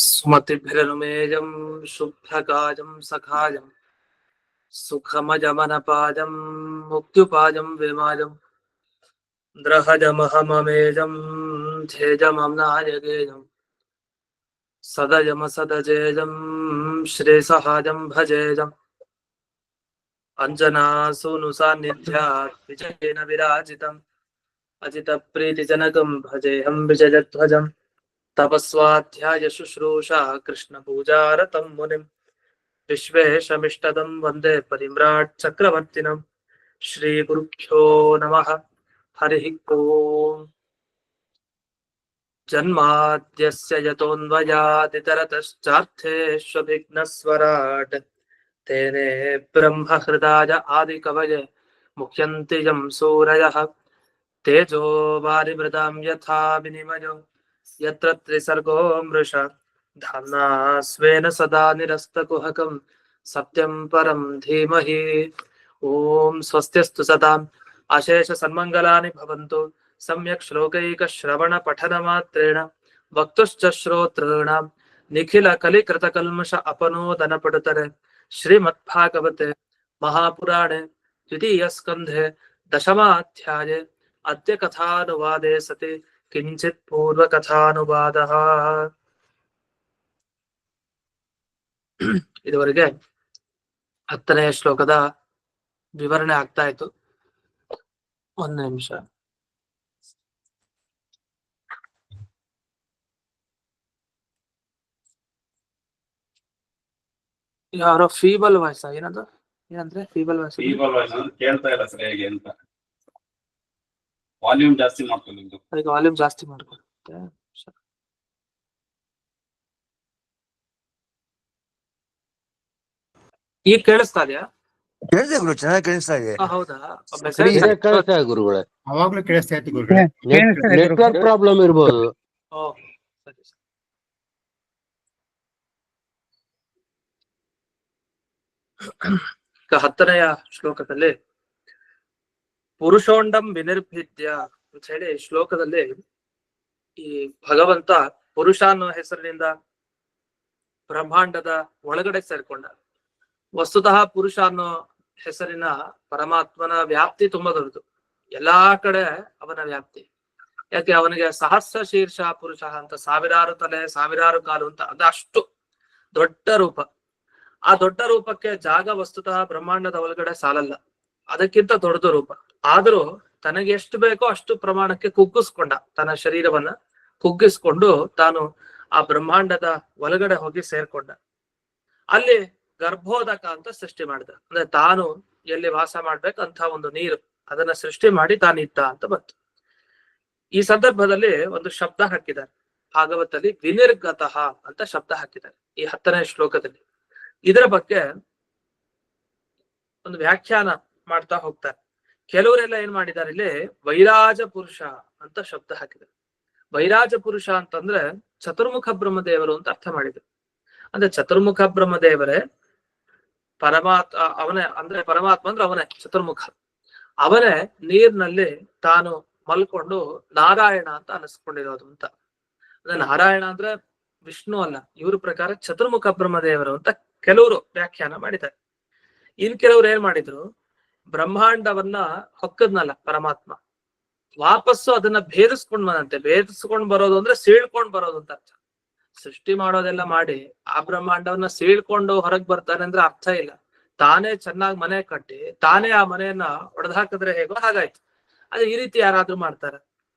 ಸುಮತಿಭಿರನುಮೇಜಂ ಶುಭ್ರಕಾಜಂ ಸಖಾಜಂ ಸುಖಮಜಮನಪಾಜಂ ಮುಕ್ತ್ಯುಪಾಜಂ ವಿಮಾಜಂ ದ್ರಹಜಮಹಮಮೇಜಂ ಧೇಜಮಮ್ನಾಯಗೇಜಂ ಸದಜಮಸದಜೇಜಂ ಶ್ರೇಸಹಾಜಂ ಭಜೇಜಂ ಅಂಜನಾಸೂನು ಸಾನ್ನಿಧ್ಯಾತ್ ವಿಜಯೇನ ವಿರಾಜಿತಂ ಅಜಿತ ಪ್ರೀತಿಜನಕಂ ಭಜೇಹಂ ವಿಜಯಧ್ವಜಂ ತಪಸ್ವಾಧ್ಯಾಯ ಶುಶ್ರೂಷಾ ಕೃಷ್ಣ ಪೂಜಾರತಂ ಮುನಿಂ ವಿಶ್ವೇಶಮಿಷ್ಟದಂ ವಂದೇ ಪರಿಮ್ರಾಟ್ ಚಕ್ರವರ್ತಿನಂ ಶ್ರೀ ಗುರುಭ್ಯೋ ನಮಃ ಹರಿ ಓಂ ಜನ್ಮಾದ್ಯಸ್ಯ ಯತೋನ್ವಯಾದಿತರತಶ್ಚಾರ್ಥೇಷ್ವಭಿಘ್ನಸ್ವರಾಟ್ ತೇನೇ ಬ್ರಹ್ಮ ಹೃದಯ ಆದಿಕವಯೇ ಮುಹ್ಯಂತಿ ಯಂ ಸೂರಯಃ ತೇಜೋ ವಾರಿಮೃದಾಂ ಯಥಾ ವಿನಿಮಯೋ ಯತ್ರ ತ್ರಿಸರ್ಗೋ ಮೃಷಾ ಧಾಮ್ನಾ ಸ್ವೇನ ಸದಾ ನಿರಸ್ತಕುಹಕಂ ಸತ್ಯಂ ಪರಂ ಧೀಮಹಿ ಓಂ ಸ್ವಸ್ತ್ಯಸ್ತು ಸದಾಂ ಅಶೇಷ ಸನ್ಮಂಗಲಾನಿ ಭವಂತು ಸಮ್ಯಕ್ ಶ್ಲೋಕೈಕ ಶ್ರವಣ ಪಠನ ಮಾತ್ರೇಣ ವಕ್ತುಶ್ಚ ಶ್ರೋತॄಣಾಂ ನಿಖಿಲ ಕಲಿಕೃತ ಕಲ್ಮಷ ಅಪನೋದನ ಪಡುತ್ತದೆ ಶ್ರೀಮದ್ಭಾಗವತೆ ಮಹಾಪುರಾಣೆ ದ್ವಿತೀಯ ಸ್ಕಂಧೆ ದಶಮಾಧ್ಯಾಯೇ ಅದ್ಯ ಕಥಾನುವಾದೇ ಸತಿ ಕಿಂಚಿತ್ ಪೂರ್ವ ಕಥಾನುವಾದಃ. ಇದುವರೆಗೆ 10ನೇ ಶ್ಲೋಕದ ವಿವರಣೆ ಆಗ್ತಾ ಇತ್ತು. ಒಂದು ನಿಮಿಷ. ಯಾರೋ ಫೀಬಲ್ ವಾಯ್ಸ್ ಏನದು ಏನಂದ್ರೆ ಫೀಬಲ್ ವಾಯ್ಸ್ ಕೇಳ್ತಾ ಇಲ್ಲ ಸರಿಯಾಗಿ ಅಂತ ವಾಲ್ಯೂಮ್ ಜಾಸ್ತಿ ಮಾಡ್ಕೊಂಡು ಅದಕ್ಕೆ ವಾಲ್ಯೂಮ್ ಜಾಸ್ತಿ ಮಾಡ್ಕೊಳುತ್ತೆ. ಈಗ ಕೇಳಿಸ್ತಾ ಇದೆಯಾ? ಚೆನ್ನಾಗಿ ಕೇಳಿಸ್ತಾ ಇದೆ. ಹೌದಾ? ಗುರುಗಳೇ ಅವಾಗ್ಲೂ ಕೇಳಿಸ್ತಾ ಇತ್ತು ಗುರುಗಳೇ. ನೆಟ್ವರ್ಕ್ ಪ್ರಾಬ್ಲಮ್ ಇರ್ಬೋದು. ಸರಿ. 10ನೆಯ ಶ್ಲೋಕದಲ್ಲಿ ಪುರುಷೋಂಡಂ ವಿನಿರ್ಭಿದ್ಯ ಅಂತ ಹೇಳಿ ಶ್ಲೋಕದಲ್ಲಿ ಈ ಭಗವಂತ ಪುರುಷ ಅನ್ನೋ ಹೆಸರಿನಿಂದ ಬ್ರಹ್ಮಾಂಡದ ಒಳಗಡೆ ಸೇರ್ಕೊಂಡ. ವಸ್ತುತಃ ಪುರುಷ ಅನ್ನೋ ಹೆಸರಿನ ಪರಮಾತ್ಮನ ವ್ಯಾಪ್ತಿ ತುಂಬಾ ದೊಡ್ಡದು, ಎಲ್ಲಾ ಕಡೆ ಅವನ ವ್ಯಾಪ್ತಿ. ಯಾಕೆ ಅವನಿಗೆ ಸಹಸ್ರ ಶೀರ್ಷ ಪುರುಷ ಅಂತ, ಸಾವಿರಾರು ತಲೆ ಸಾವಿರಾರು ಕಾಲು ಅಂತ, ಅದಷ್ಟು ದೊಡ್ಡ ರೂಪ. ಆ ದೊಡ್ಡ ರೂಪಕ್ಕೆ ಜಾಗ ವಸ್ತುತಃ ಬ್ರಹ್ಮಾಂಡದ ಒಳಗಡೆ ಸಾಲಲ್ಲ, ಅದಕ್ಕಿಂತ ದೊಡ್ಡದು ರೂಪ. ಆದ್ರೂ ತನಗೆ ಎಷ್ಟು ಬೇಕೋ ಅಷ್ಟು ಪ್ರಮಾಣಕ್ಕೆ ಕುಗ್ಗಿಸ್ಕೊಂಡ, ತನ್ನ ಶರೀರವನ್ನ ಕುಗ್ಗಿಸ್ಕೊಂಡು ತಾನು ಆ ಬ್ರಹ್ಮಾಂಡದ ಒಳಗಡೆ ಹೋಗಿ ಸೇರ್ಕೊಂಡ. ಅಲ್ಲಿ ಗರ್ಭೋದಕ ಅಂತ ಸೃಷ್ಟಿ ಮಾಡಿದ. ಅಂದ್ರೆ ತಾನು ಎಲ್ಲಿ ವಾಸ ಮಾಡ್ಬೇಕಂತ ಒಂದು ನೀರು, ಅದನ್ನ ಸೃಷ್ಟಿ ಮಾಡಿ ತಾನಿದ್ದ ಅಂತ ಬಂತು. ಈ ಸಂದರ್ಭದಲ್ಲಿ ಒಂದು ಶಬ್ದ ಹಾಕಿದ್ದಾರೆ ಭಾಗವತದಲ್ಲಿ, ವಿನಿರ್ಗತಃ ಅಂತ ಶಬ್ದ ಹಾಕಿದ್ದಾರೆ ಈ 10ನೇ ಶ್ಲೋಕದಲ್ಲಿ. ಇದರ ಬಗ್ಗೆ ಒಂದು ವ್ಯಾಖ್ಯಾನ ಮಾಡ್ತಾ ಹೋಗ್ತಾರೆ. ಕೆಲವರೆಲ್ಲ ಏನ್ ಮಾಡಿದ್ದಾರೆ, ಇಲ್ಲಿ ವೈರಾಜ ಪುರುಷ ಅಂತ ಶಬ್ದ ಹಾಕಿದ್ದಾರೆ. ವೈರಾಜ ಪುರುಷ ಅಂತಂದ್ರೆ ಚತುರ್ಮುಖ ಬ್ರಹ್ಮದೇವರು ಅಂತ ಅರ್ಥ ಮಾಡಿದ್ರು. ಅಂದ್ರೆ ಚತುರ್ಮುಖ ಬ್ರಹ್ಮದೇವರೇ ಅವನೇ, ಅಂದ್ರೆ ಪರಮಾತ್ಮ ಅಂದ್ರೆ ಅವನೇ ಚತುರ್ಮುಖ. ಅವನೇ ನೀರ್ನಲ್ಲಿ ತಾನು ಮಲ್ಕೊಂಡು ನಾರಾಯಣ ಅಂತ ಅನಿಸ್ಕೊಂಡಿರೋದು ಅಂತ. ಅಂದ್ರೆ ನಾರಾಯಣ ಅಂದ್ರೆ ವಿಷ್ಣು ಅಲ್ಲ, ಇವ್ರ ಪ್ರಕಾರ ಚತುರ್ಮುಖ ಬ್ರಹ್ಮದೇವರು ಅಂತ ಕೆಲವರು ವ್ಯಾಖ್ಯಾನ ಮಾಡಿದ್ದಾರೆ. ಇನ್ ಕೆಲವ್ರು ಏನ್ ಮಾಡಿದ್ರು, ಬ್ರಹ್ಮಾಂಡವನ್ನ ಹೊಕ್ಕದ್ನಲ್ಲ ಪರಮಾತ್ಮ, ವಾಪಸ್ಸು ಅದನ್ನ ಭೇದಿಸ್ಕೊಂಡ್ ಬಂದಂತೆ. ಭೇದಿಸ್ಕೊಂಡ್ ಬರೋದು ಅಂದ್ರೆ ಸೀಳ್ಕೊಂಡ್ ಬರೋದು ಅಂತ ಅರ್ಥ. ಸೃಷ್ಟಿ ಮಾಡೋದೆಲ್ಲ ಮಾಡಿ ಆ ಬ್ರಹ್ಮಾಂಡವನ್ನ ಸೀಳ್ಕೊಂಡು ಹೊರಗ್ ಬರ್ತಾನೆ ಅಂದ್ರೆ ಅರ್ಥ ಇಲ್ಲ. ತಾನೇ ಚೆನ್ನಾಗಿ ಮನೆ ಕಟ್ಟಿ ತಾನೇ ಆ ಮನೆಯನ್ನ ಒಡೆದಾಕಿದ್ರೆ ಹೇಗೋ ಹಾಗಾಯ್ತು. ಅದೇ ಈ ರೀತಿ ಯಾರಾದ್ರೂ ಮಾಡ್ತಾರೆ,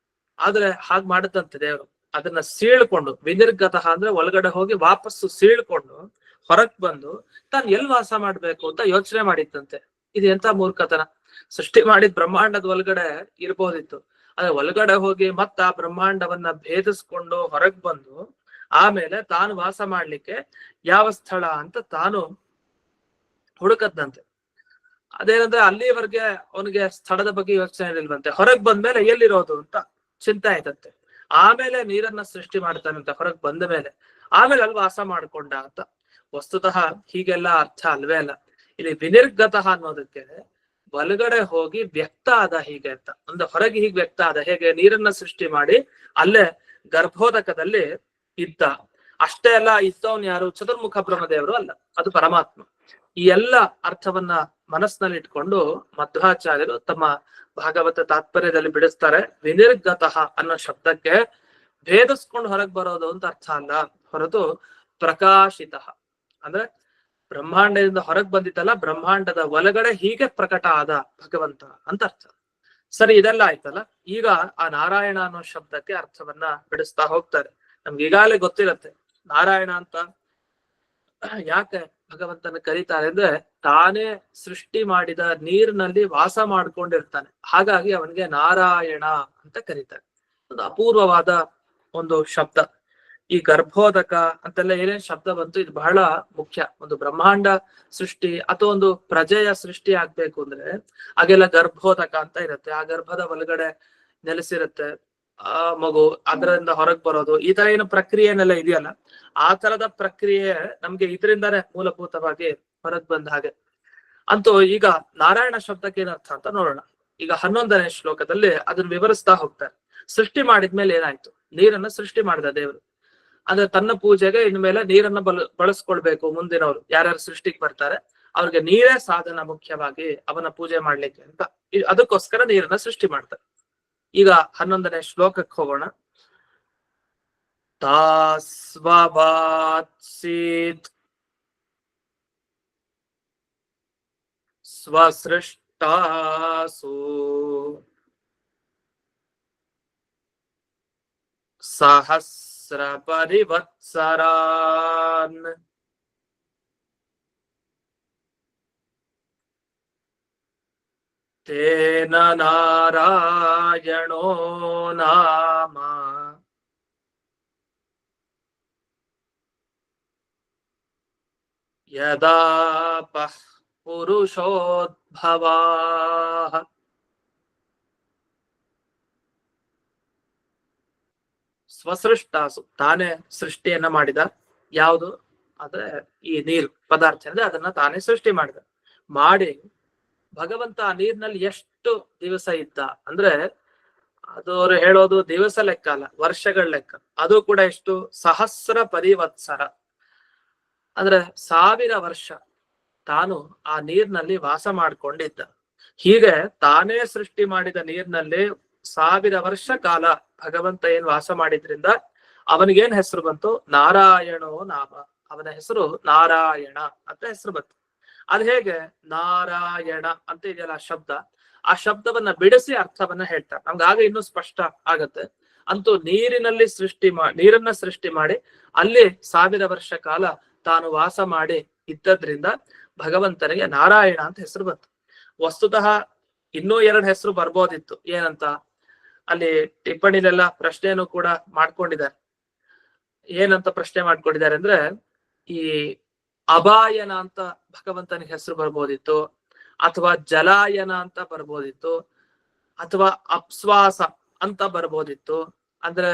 ಆದ್ರೆ ಹಾಗ್ ಮಾಡದಂತೆ ದೇವರು. ಅದನ್ನ ಸೀಳ್ಕೊಂಡು, ವಿನಿರ್ಗತಃ ಅಂದ್ರೆ ಒಳಗಡೆ ಹೋಗಿ ವಾಪಸ್ಸು ಸೀಳ್ಕೊಂಡು ಹೊರಗ್ ಬಂದು ತಾನು ಎಲ್ಲಿ ವಾಸ ಮಾಡ್ಬೇಕು ಅಂತ ಯೋಚನೆ ಮಾಡಿತ್ತಂತೆ. ಇದು ಎಂತ ಮೂರ್ಖತನ. ಸೃಷ್ಟಿ ಮಾಡಿದ ಬ್ರಹ್ಮಾಂಡದ ಒಳಗಡೆ ಇರ್ಬೋದಿತ್ತು, ಅದೇ ಒಳಗಡೆ ಹೋಗಿ ಮತ್ತ ಆ ಬ್ರಹ್ಮಾಂಡವನ್ನ ಭೇದಿಸ್ಕೊಂಡು ಹೊರಗ್ ಬಂದು ಆಮೇಲೆ ತಾನು ವಾಸ ಮಾಡ್ಲಿಕ್ಕೆ ಯಾವ ಸ್ಥಳ ಅಂತ ತಾನು ಹುಡುಕದ್ದಂತೆ. ಅದೇನಂದ್ರೆ ಅಲ್ಲಿವರೆಗೆ ಅವನಿಗೆ ಸ್ಥಳದ ಬಗ್ಗೆ ಯೋಚನೆ ಇಲ್ವಂತೆ. ಹೊರಗ್ ಬಂದ್ಮೇಲೆ ಎಲ್ಲಿರೋದು ಅಂತ ಚಿಂತೆ ಆಯ್ತಂತೆ. ಆಮೇಲೆ ನೀರನ್ನ ಸೃಷ್ಟಿ ಮಾಡ್ತಾನಂತೆ ಹೊರಗ್ ಬಂದ ಮೇಲೆ. ಆಮೇಲೆ ಅಲ್ಲಿ ವಾಸ ಮಾಡ್ಕೊಂಡ ಅಂತ. ವಸ್ತುತಃ ಹೀಗೆಲ್ಲ ಅರ್ಥ ಅಲ್ವೇ ಅಲ್ಲ. ಇಲ್ಲಿ ವಿನಿರ್ಗತಃ ಅನ್ನೋದಕ್ಕೆ ಒಳಗಡೆ ಹೋಗಿ ವ್ಯಕ್ತ ಆದ ಹೀಗೆ ಅಂತ, ಅಂದ್ರೆ ಹೊರಗೆ ಹೀಗೆ ವ್ಯಕ್ತ ಆದ ಹೇಗೆ ನೀರನ್ನ ಸೃಷ್ಟಿ ಮಾಡಿ ಅಲ್ಲೇ ಗರ್ಭೋದಕದಲ್ಲಿ ಇದ್ದ. ಅಷ್ಟೇ ಅಲ್ಲ, ಇದ್ದವನ್ ಯಾರು? ಚತುರ್ಮುಖ ಬ್ರಹ್ಮದೇವರು ಅಲ್ಲ, ಅದು ಪರಮಾತ್ಮ. ಈ ಎಲ್ಲ ಅರ್ಥವನ್ನ ಮನಸ್ಸಿನಲ್ಲಿ ಇಟ್ಕೊಂಡು ಮಧ್ವಾಚಾರ್ಯರು ತಮ್ಮ ಭಾಗವತ ತಾತ್ಪರ್ಯದಲ್ಲಿ ಬಿಡಿಸ್ತಾರೆ. ವಿನಿರ್ಗತಃ ಅನ್ನೋ ಶಬ್ದಕ್ಕೆ ಭೇದಿಸ್ಕೊಂಡು ಹೊರಗೆ ಬರೋದು ಅಂತ ಅರ್ಥ ಅಲ್ಲ, ಹೊರತು ಪ್ರಕಾಶಿತ ಅಂದ್ರೆ ಬ್ರಹ್ಮಾಂಡದಿಂದ ಹೊರಗೆ ಬಂದಿದ್ದಲ್ಲ, ಬ್ರಹ್ಮಾಂಡದ ಒಳಗಡೆ ಹೀಗೆ ಪ್ರಕಟ ಆದ ಭಗವಂತ ಅಂತ ಅರ್ಥ. ಸರಿ, ಇದೆಲ್ಲ ಆಯ್ತಲ್ಲ. ಈಗ ಆ ನಾರಾಯಣ ಅನ್ನೋ ಶಬ್ದಕ್ಕೆ ಅರ್ಥವನ್ನ ಬಿಡಿಸ್ತಾ ಹೋಗ್ತಾರೆ. ನಮ್ಗೆ ಈಗಾಗಲೇ ಗೊತ್ತಿರತ್ತೆ ನಾರಾಯಣ ಅಂತ ಯಾಕೆ ಭಗವಂತನ ಕರೀತಾರೆ ಅಂದ್ರೆ, ತಾನೇ ಸೃಷ್ಟಿ ಮಾಡಿದ ನೀರಿನಲ್ಲಿ ವಾಸ ಮಾಡ್ಕೊಂಡಿರ್ತಾನೆ, ಹಾಗಾಗಿ ಅವನಿಗೆ ನಾರಾಯಣ ಅಂತ ಕರೀತಾರೆ. ಒಂದು ಅಪೂರ್ವವಾದ ಒಂದು ಶಬ್ದ. ಈ ಗರ್ಭೋದಕ ಅಂತೆಲ್ಲ ಏನೇನ್ ಶಬ್ದ ಬಂತು, ಇದು ಬಹಳ ಮುಖ್ಯ. ಒಂದು ಬ್ರಹ್ಮಾಂಡ ಸೃಷ್ಟಿ ಅಥವಾ ಒಂದು ಪ್ರಜೆಯ ಸೃಷ್ಟಿ ಆಗ್ಬೇಕು ಅಂದ್ರೆ ಹಾಗೆಲ್ಲ ಗರ್ಭೋದಕ ಅಂತ ಇರುತ್ತೆ. ಆ ಗರ್ಭದ ಒಳಗಡೆ ನೆಲೆಸಿರುತ್ತೆ ಆ ಮಗು, ಅದರಿಂದ ಹೊರಗ್ ಬರೋದು, ಈ ತರ ಏನು ಪ್ರಕ್ರಿಯೆನೆಲ್ಲ ಇದೆಯಲ್ಲ, ಆ ತರದ ಪ್ರಕ್ರಿಯೆ ನಮ್ಗೆ ಇದರಿಂದಾನೇ ಮೂಲಭೂತವಾಗಿ ಹೊರಗ್ ಬಂದ ಹಾಗೆ. ಅಂತೂ ಈಗ ನಾರಾಯಣ ಶಬ್ದಕ್ಕೆ ಏನರ್ಥ ಅಂತ ನೋಡೋಣ. ಈಗ 11ನೇ ಶ್ಲೋಕದಲ್ಲಿ ಅದನ್ನ ವಿವರಿಸ್ತಾ ಹೋಗ್ತಾರೆ. ಸೃಷ್ಟಿ ಮಾಡಿದ್ಮೇಲೆ ಏನಾಯ್ತು? ನೀರನ್ನ ಸೃಷ್ಟಿ ಮಾಡಿದ ದೇವರು. ಅಂದ್ರೆ ತನ್ನ ಪೂಜೆಗೆ ಇನ್ಮೇಲೆ ನೀರನ್ನ ಬಳಸ್ಕೊಳ್ಬೇಕು. ಮುಂದಿನವರು ಯಾರ್ಯಾರು ಸೃಷ್ಟಿಗೆ ಬರ್ತಾರೆ ಅವ್ರಿಗೆ ನೀರೇ ಸಾಧನ, ಮುಖ್ಯವಾಗಿ ಅವನ ಪೂಜೆ ಮಾಡ್ಲಿಕ್ಕೆ ಅಂತ. ಅದಕ್ಕೋಸ್ಕರ ನೀರನ್ನ ಸೃಷ್ಟಿ ಮಾಡ್ತಾರೆ. ಈಗ 11ನೇ ಶ್ಲೋಕಕ್ಕೆ ಹೋಗೋಣ. ತಾಸ್ವಭಾತ್ಸೀತ್ ಸ್ವಸೃಷ್ಟಾಸು ಸಹಸ್ರ ಪರಿವತ್ಸರಾನ್ ತೇನ ನಾರಾಯಣೋ ನಾಮ ಯದಾಪಃ ಪುರುಷೋದ್ಭವಾಃ. ಸ್ವಸೃಷ್ಟಾಸು, ತಾನೇ ಸೃಷ್ಟಿಯನ್ನ ಮಾಡಿದ. ಯಾವುದು? ಅಂದ್ರೆ ಈ ನೀರು ಪದಾರ್ಥ ಅಂದ್ರೆ ಅದನ್ನ ತಾನೇ ಸೃಷ್ಟಿ ಮಾಡಿದ. ಮಾಡಿ ಭಗವಂತ ಆ ನೀರಿನಲ್ಲಿ ಎಷ್ಟು ದಿವಸ ಇದ್ದ ಅಂದ್ರೆ, ಅದು ಅವ್ರು ಹೇಳೋದು ದಿವಸ ಲೆಕ್ಕ ಅಲ್ಲ, ವರ್ಷಗಳ ಲೆಕ್ಕ. ಅದು ಕೂಡ ಎಷ್ಟು? ಸಹಸ್ರ ಪರಿವತ್ಸರ ಅಂದ್ರೆ 1000 ವರ್ಷ ತಾನು ಆ ನೀರಿನಲ್ಲಿ ವಾಸ ಮಾಡ್ಕೊಂಡಿದ್ದ. ಹೀಗೆ ತಾನೇ ಸೃಷ್ಟಿ ಮಾಡಿದ ನೀರಿನಲ್ಲಿ 1000 ವರ್ಷ ಕಾಲ ಭಗವಂತ ಏನ್ ವಾಸ ಮಾಡಿದ್ರಿಂದ ಅವನಿಗೇನ್ ಹೆಸರು ಬಂತು? ನಾರಾಯಣೋ ನಾಮ. ಅವನ ಹೆಸರು ನಾರಾಯಣ ಅಂತ ಹೆಸರು ಬಂತು. ಅದ್ ಹೇಗೆ? ನಾರಾಯಣ ಅಂತ ಇದೆಯಲ್ಲ ಆ ಶಬ್ದ, ಆ ಶಬ್ದವನ್ನ ಬಿಡಿಸಿ ಅರ್ಥವನ್ನ ಹೇಳ್ತಾರೆ. ನಮ್ಗಾಗ ಇನ್ನೂ ಸ್ಪಷ್ಟ ಆಗತ್ತೆ. ಅಂತೂ ನೀರಿನಲ್ಲಿ ನೀರನ್ನ ಸೃಷ್ಟಿ ಮಾಡಿ ಅಲ್ಲಿ 1000 ವರ್ಷ ಕಾಲ ತಾನು ವಾಸ ಮಾಡಿ ಇದ್ದದ್ರಿಂದ ಭಗವಂತನಿಗೆ ನಾರಾಯಣ ಅಂತ ಹೆಸರು ಬಂತು. ವಸ್ತುತಃ ಇನ್ನೂ 2 ಹೆಸರು ಬರ್ಬೋದಿತ್ತು. ಏನಂತ ಅಲ್ಲಿ ಟಿಪ್ಪಣಿಲೆಲ್ಲ ಪ್ರಶ್ನೆಯನ್ನು ಕೂಡ ಮಾಡ್ಕೊಂಡಿದ್ದಾರೆ. ಏನಂತ ಪ್ರಶ್ನೆ ಮಾಡ್ಕೊಂಡಿದ್ದಾರೆ ಅಂದ್ರೆ, ಈ ಅಭಾಯನ ಅಂತ ಭಗವಂತನಿಗೆ ಹೆಸರು ಬರ್ಬೋದಿತ್ತು, ಅಥವಾ ಜಲಾಯನ ಅಂತ ಬರ್ಬೋದಿತ್ತು, ಅಥವಾ ಅಪ್ಸ್ವಾಸ ಅಂತ ಬರ್ಬೋದಿತ್ತು. ಅಂದ್ರೆ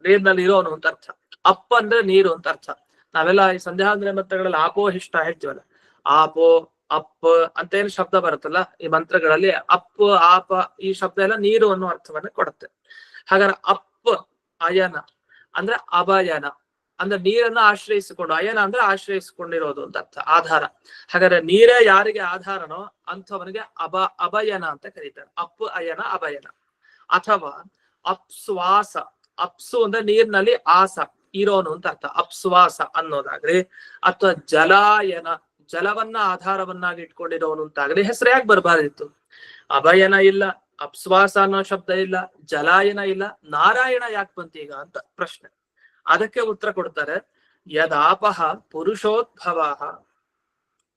ನೀರಿನಲ್ಲಿ ಇರೋನು ಅಂತ ಅರ್ಥ. ಅಪ್ ಅಂದ್ರೆ ನೀರು ಅಂತ ಅರ್ಥ. ನಾವೆಲ್ಲ ಈ ಸಂಧ್ಯಾವಂದನೆ ಮಂತ್ರಗಳಲ್ಲಿ ಆಪೋಹಿಷ್ಟ ಹೇಳ್ತೀವಲ್ಲ, ಆಪೋ ಅಪ್ ಅಂತ ಏನು ಶಬ್ದ ಬರುತ್ತಲ್ಲ ಈ ಮಂತ್ರಗಳಲ್ಲಿ, ಅಪ್ ಆಪ ಈ ಶಬ್ದ ಎಲ್ಲ ನೀರು ಅನ್ನೋ ಅರ್ಥವನ್ನ ಕೊಡುತ್ತೆ. ಹಾಗಾದ್ರೆ ಅಪ್ ಅಯನ ಅಂದ್ರೆ ಅಭಯನ ಅಂದ್ರೆ ನೀರನ್ನ ಆಶ್ರಯಿಸಿಕೊಂಡು, ಅಯನ ಅಂದ್ರೆ ಆಶ್ರಯಿಸಿಕೊಂಡಿರೋದು ಅಂತ ಅರ್ಥ, ಆಧಾರ. ಹಾಗಾದ್ರೆ ನೀರೇ ಯಾರಿಗೆ ಆಧಾರನೋ ಅಂಥವನಿಗೆ ಅಭಯನ ಅಂತ ಕರೀತಾರೆ. ಅಪ್ ಅಯನ ಅಭಯನ. ಅಥವಾ ಅಪ್ಸ್ವಾಸ, ಅಪ್ಸು ಅಂದ್ರೆ ನೀರಿನಲ್ಲಿ ಆಸ ಇರೋನು ಅಂತ ಅರ್ಥ, ಅಪ್ಸ್ವಾಸ ಅನ್ನೋದಾಗ್ಲಿ. ಅಥವಾ ಜಲಾಯನ, ಜಲವನ್ನ ಆಧಾರವನ್ನಾಗಿ ಇಟ್ಕೊಂಡಿರೋನು ಅಂತಾಗ್ಲಿ. ಹೆಸರು ಯಾಕೆ ಬರಬಾರ್ದಿತ್ತು? ಅಭಯನ ಇಲ್ಲ, ಅಪ್ಸ್ವಾಸ ಅನ್ನೋ ಶಬ್ದ ಇಲ್ಲ, ಜಲಾಯನ ಇಲ್ಲ, ನಾರಾಯಣ ಯಾಕೆ ಬಂತೀಗ ಅಂತ ಪ್ರಶ್ನೆ. ಅದಕ್ಕೆ ಉತ್ತರ ಕೊಡ್ತಾರೆ, ಯದಾಪಹ ಪುರುಷೋದ್ಭವ,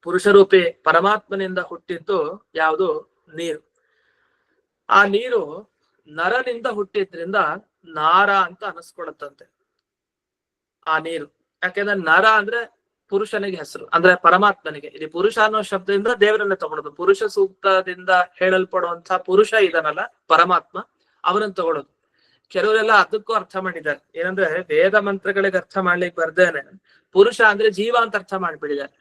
ಪುರುಷರೂಪಿ ಪರಮಾತ್ಮನಿಂದ ಹುಟ್ಟಿದ್ದು ಯಾವುದು? ನೀರು. ಆ ನೀರು ನರನಿಂದ ಹುಟ್ಟಿದ್ರಿಂದ ನಾರ ಅಂತ ಅನಿಸ್ಕೊಳತ್ತಂತೆ ಆ ನೀರು. ಯಾಕೆಂದ್ರೆ ನರ ಅಂದ್ರೆ ಪುರುಷನಿಗೆ ಹೆಸರು, ಅಂದ್ರೆ ಪರಮಾತ್ಮನಿಗೆ. ಇಲ್ಲಿ ಪುರುಷ ಅನ್ನೋ ಶಬ್ದದಿಂದ ದೇವರನ್ನೇ ತಗೊಳ್ಳೋದು. ಪುರುಷ ಸೂಕ್ತದಿಂದ ಹೇಳಲ್ಪಡುವಂತ ಪುರುಷ ಇದನ್ನಲ್ಲ ಪರಮಾತ್ಮ, ಅವನನ್ನು ತಗೊಳ್ಳೋದು. ಕೆಲವರೆಲ್ಲ ಅದಕ್ಕೂ ಅರ್ಥ ಮಾಡಿದ್ದಾರೆ. ಏನಂದ್ರೆ ವೇದ ಮಂತ್ರಗಳಿಗೆ ಅರ್ಥ ಮಾಡ್ಲಿಕ್ಕೆ ಬರ್ದೇನೆ ಪುರುಷ ಅಂದ್ರೆ ಜೀವ ಅಂತ ಅರ್ಥ ಮಾಡ್ಬಿಟ್ಟಿದ್ದಾರೆ.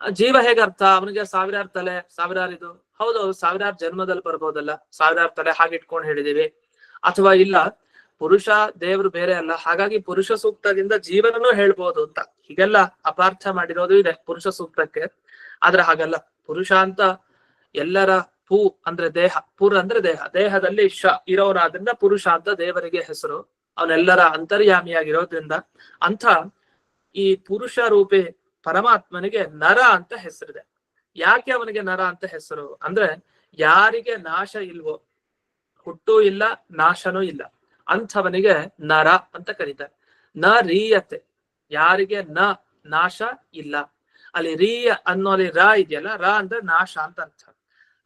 ಜೀವ ಹೇಗೆ ಅರ್ಥ? ಅವನಿಗೆ ಸಾವಿರಾರು ತಲೆ, ಸಾವಿರಾರು ಇದು. ಹೌದು, ಸಾವಿರಾರು ಜನ್ಮದಲ್ಲಿ ಬರ್ಬೋದಲ್ಲ, ಸಾವಿರಾರು ತಲೆ ಹಾಗಿಟ್ಕೊಂಡು ಹೇಳಿದೀವಿ. ಅಥವಾ ಇಲ್ಲ, ಪುರುಷ ದೇವ್ರು ಬೇರೆ ಅಲ್ಲ, ಹಾಗಾಗಿ ಪುರುಷ ಸೂಕ್ತದಿಂದ ಜೀವನನೂ ಹೇಳ್ಬೋದು ಅಂತ ಹೀಗೆಲ್ಲ ಅಪಾರ್ಥ ಮಾಡಿರೋದು ಇದೆ ಪುರುಷ ಸೂಕ್ತಕ್ಕೆ. ಆದ್ರೆ ಹಾಗಲ್ಲ. ಪುರುಷ ಅಂತ ಎಲ್ಲರ ಪೂ ಅಂದ್ರೆ ದೇಹ, ಪುರ್ ಅಂದ್ರೆ ದೇಹ, ದೇಹದಲ್ಲಿ ಶ ಇರೋನಾದ್ರಿಂದ ಪುರುಷ ಅಂತ ದೇವರಿಗೆ ಹೆಸರು. ಅವನೆಲ್ಲರ ಅಂತರ್ಯಾಮಿಯಾಗಿರೋದ್ರಿಂದ ಅಂಥ ಈ ಪುರುಷ ರೂಪಿ ಪರಮಾತ್ಮನಿಗೆ ನರ ಅಂತ ಹೆಸರಿದೆ. ಯಾಕೆ ಅವನಿಗೆ ನರ ಅಂತ ಹೆಸರು ಅಂದ್ರೆ, ಯಾರಿಗೆ ನಾಶ ಇಲ್ವೋ, ಹುಟ್ಟು ಇಲ್ಲ ನಾಶನೂ ಇಲ್ಲ, ಅಂಥವನಿಗೆ ನರ ಅಂತ ಕರೀತಾರೆ. ನ ರೀಯತೆ, ಯಾರಿಗೆ ನಾಶ ಇಲ್ಲ. ಅಲ್ಲಿ ರೀಯ ಅನ್ನೋಲ್ಲಿ ರ ಇದೆಯಲ್ಲ, ರ ಅಂದ್ರೆ ನಾಶ ಅಂತ ಅರ್ಥ.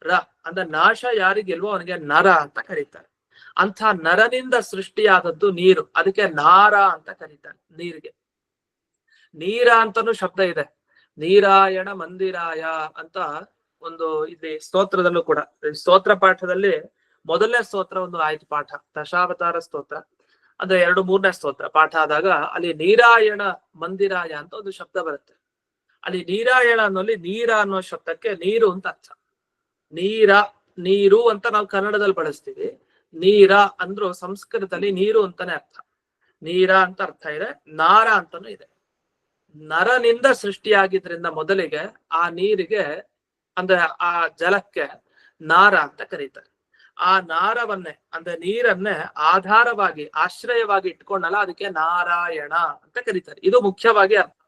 ರ ಅಂದ್ರೆ ನಾಶ ಯಾರಿಗಿಲ್ವೋ ಅವನಿಗೆ ನರ ಅಂತ ಕರೀತಾರೆ. ಅಂಥ ನರನಿಂದ ಸೃಷ್ಟಿಯಾದದ್ದು ನೀರು, ಅದಕ್ಕೆ ನಾರ ಅಂತ ಕರೀತಾರೆ. ನೀರಿಗೆ ನೀರ ಅಂತಾನು ಶಬ್ದ ಇದೆ. ನೀರಾಯಣ ಮಂದಿರಾಯ ಅಂತ ಒಂದು ಇಲ್ಲಿ ಸ್ತೋತ್ರದಲ್ಲೂ ಕೂಡ, ಸ್ತೋತ್ರ ಪಾಠದಲ್ಲಿ ಮೊದಲನೇ ಸ್ತೋತ್ರ ಒಂದು ಆಯ್ತು ಪಾಠ, ದಶಾವತಾರ ಸ್ತೋತ್ರ ಅಂದ್ರೆ 2-3ನೇ ಸ್ತೋತ್ರ ಪಾಠ ಆದಾಗ ಅಲ್ಲಿ ನೀರಾಯಣ ಮಂದಿರಾಯ ಅಂತ ಒಂದು ಶಬ್ದ ಬರುತ್ತೆ. ಅಲ್ಲಿ ನೀರಾಯಣ ಅನ್ನೋಲ್ಲಿ ನೀರ ಅನ್ನೋ ಶಬ್ದಕ್ಕೆ ನೀರು ಅಂತ ಅರ್ಥ. ನೀರ, ನೀರು ಅಂತ ನಾವು ಕನ್ನಡದಲ್ಲಿ ಬಳಸ್ತೀವಿ. ನೀರ ಅಂದ್ರು ಸಂಸ್ಕೃತದಲ್ಲಿ ನೀರು ಅಂತಾನೆ ಅರ್ಥ. ನೀರ ಅಂತ ಅರ್ಥ ಇದೆ, ನಾರ ಅಂತಾನು ಇದೆ. ನರನಿಂದ ಸೃಷ್ಟಿಯಾಗಿದ್ರಿಂದ ಮೊದಲಿಗೆ ಆ ನೀರಿಗೆ ಅಂದ್ರೆ ಆ ಜಲಕ್ಕೆ ನಾರ ಅಂತ ಕರೀತಾರೆ. ಆ ನಾರವನ್ನೇ ಅಂದ್ರೆ ನೀರನ್ನೇ ಆಧಾರವಾಗಿ ಆಶ್ರಯವಾಗಿ ಇಟ್ಕೊಂಡಲ್ಲ, ಅದಕ್ಕೆ ನಾರಾಯಣ ಅಂತ ಕರೀತಾರೆ. ಇದು ಮುಖ್ಯವಾಗಿ ಅರ್ಥ.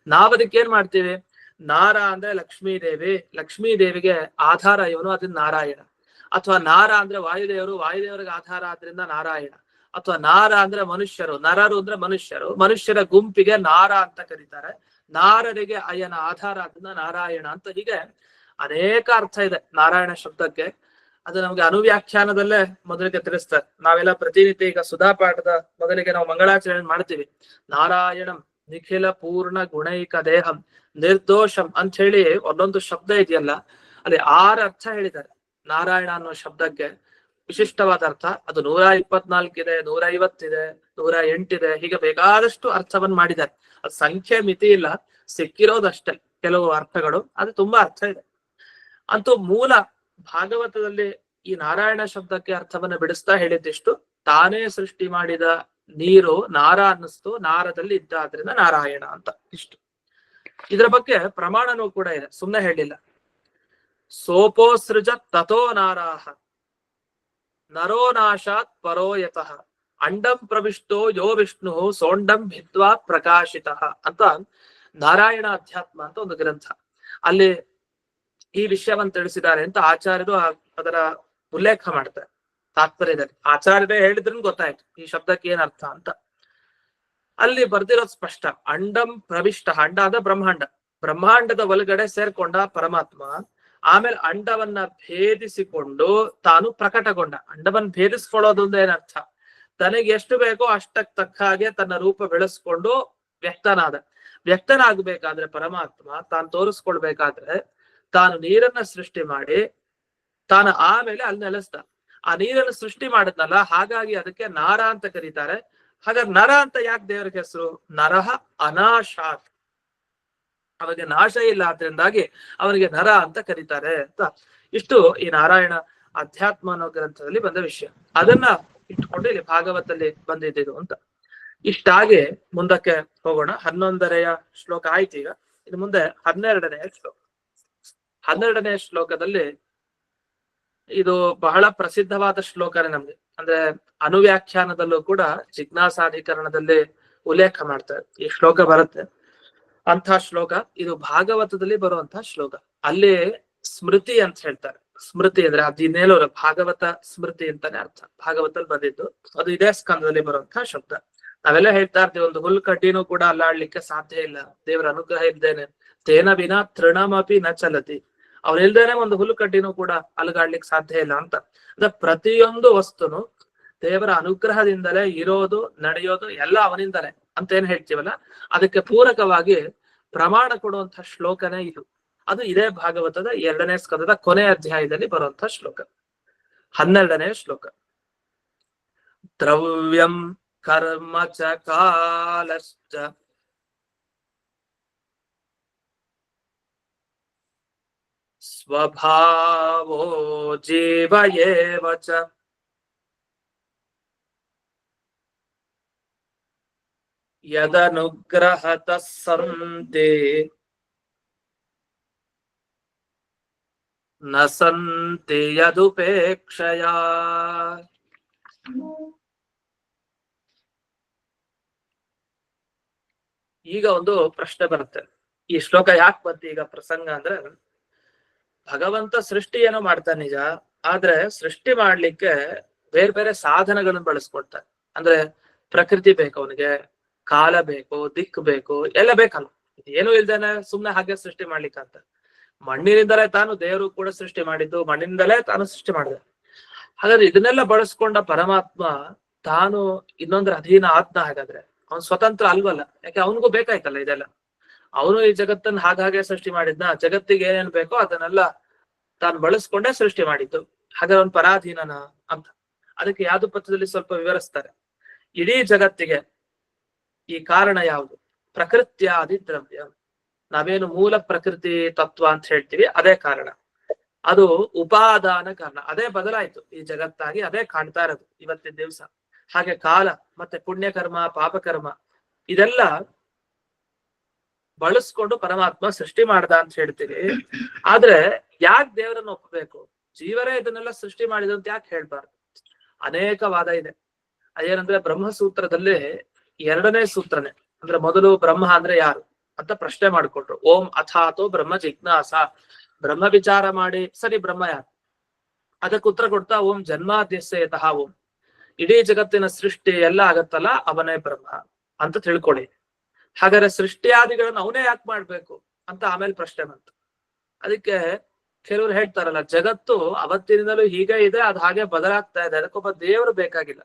ನಾವದಕ್ಕೆ ಏನ್ ಮಾಡ್ತೀವಿ, ನಾರ ಅಂದ್ರೆ ಲಕ್ಷ್ಮೀ ದೇವಿ, ಲಕ್ಷ್ಮೀ ದೇವಿಗೆ ಆಧಾರ ಇವನು, ಅದನ್ನ ನಾರಾಯಣ. ಅಥವಾ ನಾರ ಅಂದ್ರೆ ವಾಯುದೇವರು, ವಾಯುದೇವರಿಗೆ ಆಧಾರ ಆದ್ರಿಂದ ನಾರಾಯಣ. ಅಥವಾ ನಾರ ಅಂದ್ರೆ ಮನುಷ್ಯರು, ನರರು ಅಂದ್ರೆ ಮನುಷ್ಯರು, ಮನುಷ್ಯರ ಗುಂಪಿಗೆ ನಾರ ಅಂತ ಕರೀತಾರೆ. ನಾರರಿಗೆ ಅಯ್ಯನ ಆಧಾರ ಆದ್ರಿಂದ ನಾರಾಯಣ ಅಂತ. ಹೀಗೆ ಅನೇಕ ಅರ್ಥ ಇದೆ ನಾರಾಯಣ ಶಬ್ದಕ್ಕೆ. ಅದು ನಮ್ಗೆ ಅನುವ್ಯಾಖ್ಯಾನದಲ್ಲೇ ಮೊದಲಿಗೆ ತಿಳಿಸ್ತಾರೆ. ನಾವೆಲ್ಲ ಪ್ರತಿನಿತ್ಯ ಈಗ ಸುಧಾ ಪಾಠದ ಮೊದಲಿಗೆ ನಾವು ಮಂಗಳಾಚರಣೆ ಮಾಡ್ತೀವಿ. ನಾರಾಯಣಂ ನಿಖಿಲ ಪೂರ್ಣ ಗುಣೈಕ ದೇಹಂ ನಿರ್ದೋಷಂ ಅಂತ ಹೇಳಿ ಒಂದೊಂದು ಶಬ್ದ ಇದೆಯಲ್ಲ, ಅಲ್ಲಿ 6 ಅರ್ಥ ಹೇಳಿದ್ದಾರೆ ನಾರಾಯಣ ಅನ್ನೋ ಶಬ್ದಕ್ಕೆ. ವಿಶಿಷ್ಟವಾದ ಅರ್ಥ ಅದು 124 ಇದೆ, 150 ಇದೆ, 108 ಇದೆ, ಹೀಗೆ ಬೇಕಾದಷ್ಟು ಅರ್ಥವನ್ನ ಮಾಡಿದ್ದಾರೆ. ಅದು ಸಂಖ್ಯೆ ಮಿತಿ ಇಲ್ಲ, ಸಿಕ್ಕಿರೋದಷ್ಟೇ ಕೆಲವು ಅರ್ಥಗಳು, ಅದು ತುಂಬಾ ಅರ್ಥ ಇದೆ. ಅಂತೂ ಮೂಲ ಭಾಗವತದಲ್ಲಿ ಈ ನಾರಾಯಣ ಶಬ್ದಕ್ಕೆ ಅರ್ಥವನ್ನ ಬಿಡಿಸ್ತಾ ಹೇಳಿದ್ದಿಷ್ಟು, ತಾನೇ ಸೃಷ್ಟಿ ಮಾಡಿದ ನೀರು ನಾರ ಅನ್ನಿಸ್ತು, ನಾರದಲ್ಲಿ ಇದ್ದಾದ್ರಿಂದ ನಾರಾಯಣ ಅಂತ. ಇಷ್ಟು. ಇದರ ಬಗ್ಗೆ ಪ್ರಮಾಣನೂ ಕೂಡ ಇದೆ, ಸುಮ್ನೆ ಹೇಳಿಲ್ಲ. ಸೋಪೋಸೃಜ ತಥೋ ನಾರಾಹ ನರೋ ನಾಶಾತ್ ಪರೋಯತಃ ಅಂಡಂ ಪ್ರವಿಷ್ಟೋ ಯೋ ವಿಷ್ಣು ಸೋಂಡಂ ಭಿದ್ವಾ ಪ್ರಕಾಶಿತಃ ಅಂತ ನಾರಾಯಣ ಅಧ್ಯಾತ್ಮ ಅಂತ ಒಂದು ಗ್ರಂಥ. ಅಲ್ಲಿ ಈ ವಿಷಯವನ್ನು ತಿಳಿಸಿದ್ದಾರೆ ಅಂತ ಆಚಾರ್ಯರು ಅದರ ಉಲ್ಲೇಖ ಮಾಡ್ತಾರೆ ತಾತ್ಪರ್ಯದಲ್ಲಿ. ಆಚಾರ್ಯರೇ ಹೇಳಿದ್ರೂ ಗೊತ್ತಾಯ್ತು ಈ ಶಬ್ದಕ್ಕೆ ಏನ್ ಅರ್ಥ ಅಂತ. ಅಲ್ಲಿ ಬರ್ದಿರೋದು ಸ್ಪಷ್ಟ. ಅಂಡಂ ಪ್ರವಿಷ್ಟ, ಅಂಡ ಅಂದ್ರೆ ಬ್ರಹ್ಮಾಂಡ, ಬ್ರಹ್ಮಾಂಡದ ಒಳಗಡೆ ಸೇರ್ಕೊಂಡ ಪರಮಾತ್ಮ. ಆಮೇಲೆ ಅಂಡವನ್ನ ಭೇದಿಸಿಕೊಂಡು ತಾನು ಪ್ರಕಟಗೊಂಡ. ಅಂಡವನ್ನ ಭೇದಿಸ್ಕೊಳ್ಳೋದು ಅಂದ್ರೆ ಏನರ್ಥ, ತನಗೆ ಎಷ್ಟು ಬೇಕೋ ಅಷ್ಟಕ್ಕೆ ತಕ್ಕ ಹಾಗೆ ತನ್ನ ರೂಪ ಬೆಳೆಸ್ಕೊಂಡು ವ್ಯಕ್ತನಾದ. ವ್ಯಕ್ತನಾಗಬೇಕಾದ್ರೆ ಪರಮಾತ್ಮ ತಾನು ತೋರಿಸ್ಕೊಳ್ಬೇಕಾದ್ರೆ ತಾನು ನೀರನ್ನ ಸೃಷ್ಟಿ ಮಾಡಿ ತಾನು ಆಮೇಲೆ ಅಲ್ಲಿ ನೆಲೆಸ್ತ. ಆ ನೀರನ್ನು ಸೃಷ್ಟಿ ಮಾಡಿದ್ನಲ್ಲ, ಹಾಗಾಗಿ ಅದಕ್ಕೆ ನಾರ ಅಂತ ಕರೀತಾರೆ. ಹಾಗಾದ್ರೆ ನರ ಅಂತ ಯಾಕೆ ದೇವರಿಗೆ ಹೆಸರು? ನರಹ ಅನಾಶಾತ್, ಅವನಿಗೆ ನಾಶ ಇಲ್ಲ, ಆದ್ರಿಂದಾಗಿ ಅವನಿಗೆ ನರ ಅಂತ ಕರೀತಾರೆ ಅಂತ. ಇಷ್ಟು ಈ ನಾರಾಯಣ ಅಧ್ಯಾತ್ಮ ಅನ್ನೋ ಗ್ರಂಥದಲ್ಲಿ ಬಂದ ವಿಷಯ. ಅದನ್ನ ಇಟ್ಕೊಂಡು ಇಲ್ಲಿ ಭಾಗವತದಲ್ಲಿ ಬಂದಿದ್ದು ಅಂತ. ಇಷ್ಟಾಗಿ ಮುಂದಕ್ಕೆ ಹೋಗೋಣ. 11ನೇ ಶ್ಲೋಕ ಆಯ್ತು. ಈಗ ಇನ್ನು ಮುಂದೆ 12ನೇ ಶ್ಲೋಕ. 12ನೇ ಶ್ಲೋಕದಲ್ಲಿ ಇದು ಬಹಳ ಪ್ರಸಿದ್ಧವಾದ ಶ್ಲೋಕನೇ ನಮ್ಗೆ. ಅಂದ್ರೆ ಅನುವ್ಯಾಖ್ಯಾನದಲ್ಲೂ ಕೂಡ ಜಿಜ್ಞಾಸಾಧಿಕರಣದಲ್ಲಿ ಉಲ್ಲೇಖ ಮಾಡ್ತಾರೆ, ಈ ಶ್ಲೋಕ ಬರುತ್ತೆ. ಅಂಥ ಶ್ಲೋಕ ಇದು ಭಾಗವತದಲ್ಲಿ ಬರುವಂತಹ ಶ್ಲೋಕ. ಅಲ್ಲಿ ಸ್ಮೃತಿ ಅಂತ ಹೇಳ್ತಾರೆ. ಸ್ಮೃತಿ ಅಂದ್ರೆ ಅದಿನ್ನೇಲೋ ಭಾಗವತ ಸ್ಮೃತಿ ಅಂತಾನೆ ಅರ್ಥ. ಭಾಗವತದಲ್ಲಿ ಬಂದಿದ್ದು ಅದು ಇದೇ ಸ್ಕಂದದಲ್ಲಿ ಬರುವಂತಹ ಶಬ್ದ. ನಾವೆಲ್ಲ ಹೇಳ್ತಾ ಇರ್ತೀವಿ, ಒಂದು ಹುಲ್ ಕಡ್ಡಿನೂ ಕೂಡ ಅಲ್ಲಾಡ್ಲಿಕ್ಕೆ ಸಾಧ್ಯ ಇಲ್ಲ, ದೇವರ ಅನುಗ್ರಹ ಇಲ್ದೇನೆ. ತೇನ ವಿನ ತೃಣಮಪಿ ನ ಚಲತಿ, ಅವ್ನಿಲ್ದೇನೆ ಒಂದು ಹುಲ್ಲು ಕಡ್ಡಿನೂ ಕೂಡ ಅಲುಗಾಡ್ಲಿಕ್ಕೆ ಸಾಧ್ಯ ಇಲ್ಲ ಅಂತ. ಅಂದ್ರೆ ಪ್ರತಿಯೊಂದು ವಸ್ತುನು ದೇವರ ಅನುಗ್ರಹದಿಂದಲೇ ಇರೋದು, ನಡೆಯೋದು ಎಲ್ಲ ಅವನಿಂದಲೇ ಅಂತ ಏನ್ ಹೇಳ್ತೀವಲ್ಲ, ಅದಕ್ಕೆ ಪೂರಕವಾಗಿ ಪ್ರಮಾಣ ಕೊಡುವಂತಹ ಶ್ಲೋಕನೇ ಇದು. ಅದು ಇದೇ ಭಾಗವತದ 2ನೇ ಸ್ಕಂದದ ಕೊನೆ ಅಧ್ಯಾಯದಲ್ಲಿ ಬರುವಂತಹ ಶ್ಲೋಕ. 12ನೇ ಶ್ಲೋಕ. ದ್ರವ್ಯಂ ಕರ್ಮ ಚ ಕಾಲಶ್ಚ ಸ್ವಭಾವೋ ಜೀವ ಏವ ಚ ಯದನುಗ್ರಹತಃ ಸಂತೆ ನ ಸಂತೆ ಯದುಪೇಕ್ಷಯಾ. ಈಗ ಒಂದು ಪ್ರಶ್ನೆ ಬರುತ್ತೆ, ಈ ಶ್ಲೋಕ ಯಾಕೆ ಬಂತು ಈಗ ಪ್ರಸಂಗ ಅಂದ್ರೆ, ಭಗವಂತ ಸೃಷ್ಟಿ ಏನೋ ಮಾಡ್ತಾನೆ ನಿಜ, ಆದ್ರೆ ಸೃಷ್ಟಿ ಮಾಡ್ಲಿಕ್ಕೆ ಬೇರೆ ಬೇರೆ ಸಾಧನಗಳನ್ನು ಬಳಸ್ಕೊಡ್ತಾನೆ. ಅಂದ್ರೆ ಪ್ರಕೃತಿ ಬೇಕು ಅವನಿಗೆ, ಕಾಲ ಬೇಕು, ದಿಕ್ಕು ಬೇಕು, ಎಲ್ಲ ಬೇಕಲ್ಲ. ಏನು ಇಲ್ದೇನೆ ಸುಮ್ನೆ ಹಾಗೆ ಸೃಷ್ಟಿ ಮಾಡ್ಲಿಕ್ಕಂತ. ಮಣ್ಣಿನಿಂದಲೇ ತಾನು ದೇವರು ಕೂಡ ಸೃಷ್ಟಿ ಮಾಡಿದ್ದು, ಮಣ್ಣಿನಿಂದಲೇ ತಾನು ಸೃಷ್ಟಿ ಮಾಡಿದ. ಹಾಗಾದ್ರೆ ಇದನ್ನೆಲ್ಲ ಬಳಸ್ಕೊಂಡ ಪರಮಾತ್ಮ ತಾನು ಇನ್ನೊಂದ್ರ ಅಧೀನ ಆತ್ಮ. ಹಾಗಾದ್ರೆ ಅವನು ಸ್ವತಂತ್ರ ಅಲ್ವಲ್ಲ, ಯಾಕೆ ಅವನಿಗೂ ಬೇಕಾಯ್ತಲ್ಲ ಇದೆಲ್ಲ. ಅವನು ಈ ಜಗತ್ತನ್ನ ಹಾಗೆ ಸೃಷ್ಟಿ ಮಾಡಿದ್ನ, ಜಗತ್ತಿಗೆ ಏನೇನ್ ಬೇಕೋ ಅದನ್ನೆಲ್ಲ ತಾನು ಬಳಸ್ಕೊಂಡೇ ಸೃಷ್ಟಿ ಮಾಡಿದ್ದು. ಹಾಗಾದ್ರೆ ಅವನ್ ಪರಾಧೀನನ ಅಂತ. ಅದಕ್ಕೆ ಯಾವ್ದು ಪತ್ರದಲ್ಲಿ ಸ್ವಲ್ಪ ವಿವರಿಸ್ತಾರೆ. ಇಡೀ ಜಗತ್ತಿಗೆ ಈ ಕಾರಣ ಯಾವುದು? ಪ್ರಕೃತ್ಯಾದಿ ದ್ರವ್ಯ. ನಾವೇನು ಮೂಲ ಪ್ರಕೃತಿ ತತ್ವ ಅಂತ ಹೇಳ್ತೀವಿ ಅದೇ ಕಾರಣ. ಅದು ಉಪಾದಾನ ಕಾರಣ. ಅದೇ ಬದಲಾಯ್ತು ಈ ಜಗತ್ತಾಗಿ, ಅದೇ ಕಾಣ್ತಾ ಇರೋದು ಇವತ್ತಿನ ದಿವಸ. ಹಾಗೆ ಕಾಲ ಮತ್ತೆ ಪುಣ್ಯಕರ್ಮ ಪಾಪಕರ್ಮ ಇದೆಲ್ಲ ಬಳಸ್ಕೊಂಡು ಪರಮಾತ್ಮ ಸೃಷ್ಟಿ ಮಾಡ್ದ ಅಂತ ಹೇಳ್ತೀವಿ. ಆದ್ರೆ ಯಾಕೆ ದೇವರನ್ನ ಒಪ್ಪಬೇಕು? ಜೀವರೇ ಇದನ್ನೆಲ್ಲ ಸೃಷ್ಟಿ ಮಾಡಿದಂತ ಯಾಕೆ ಹೇಳ್ಬಾರ್ದು? ಅನೇಕ ವಾದ ಇದೆ. ಅದೇನಂದ್ರೆ ಬ್ರಹ್ಮಸೂತ್ರದಲ್ಲಿ 2ನೇ ಸೂತ್ರನೇ. ಅಂದ್ರೆ ಮೊದಲು ಬ್ರಹ್ಮ ಅಂದ್ರೆ ಯಾರು ಅಂತ ಪ್ರಶ್ನೆ ಮಾಡ್ಕೊಟ್ರು. ಓಂ ಅಥಾತೋ ಬ್ರಹ್ಮ ಜಿಜ್ಞಾಸ. ಬ್ರಹ್ಮ ವಿಚಾರ ಮಾಡಿ ಸರಿ ಬ್ರಹ್ಮ ಯಾರು? ಅದಕ್ಕೆ ಉತ್ತರ ಕೊಡ್ತಾ ಓಂ ಜನ್ಮಾದ್ಯಸ್ಯತಃ ಓಂ. ಇಡೀ ಜಗತ್ತಿನ ಸೃಷ್ಟಿ ಎಲ್ಲ ಆಗತ್ತಲ್ಲ ಅವನೇ ಬ್ರಹ್ಮ ಅಂತ ತಿಳ್ಕೊಳ್ಳಿ. ಹಾಗಾದ್ರೆ ಸೃಷ್ಟಿಯಾದಿಗಳನ್ನ ಅವನೇ ಯಾಕೆ ಮಾಡ್ಬೇಕು ಅಂತ ಆಮೇಲೆ ಪ್ರಶ್ನೆ ಬಂತು. ಅದಕ್ಕೆ ಕೆಲವರು ಹೇಳ್ತಾರಲ್ಲ, ಜಗತ್ತು ಅವತ್ತಿನಿಂದಲೂ ಹೀಗೆ ಇದೆ, ಅದು ಹಾಗೆ ಬದಲಾಗ್ತಾ ಇದೆ, ಅದಕ್ಕೊಬ್ಬ ದೇವರು ಬೇಕಾಗಿಲ್ಲ,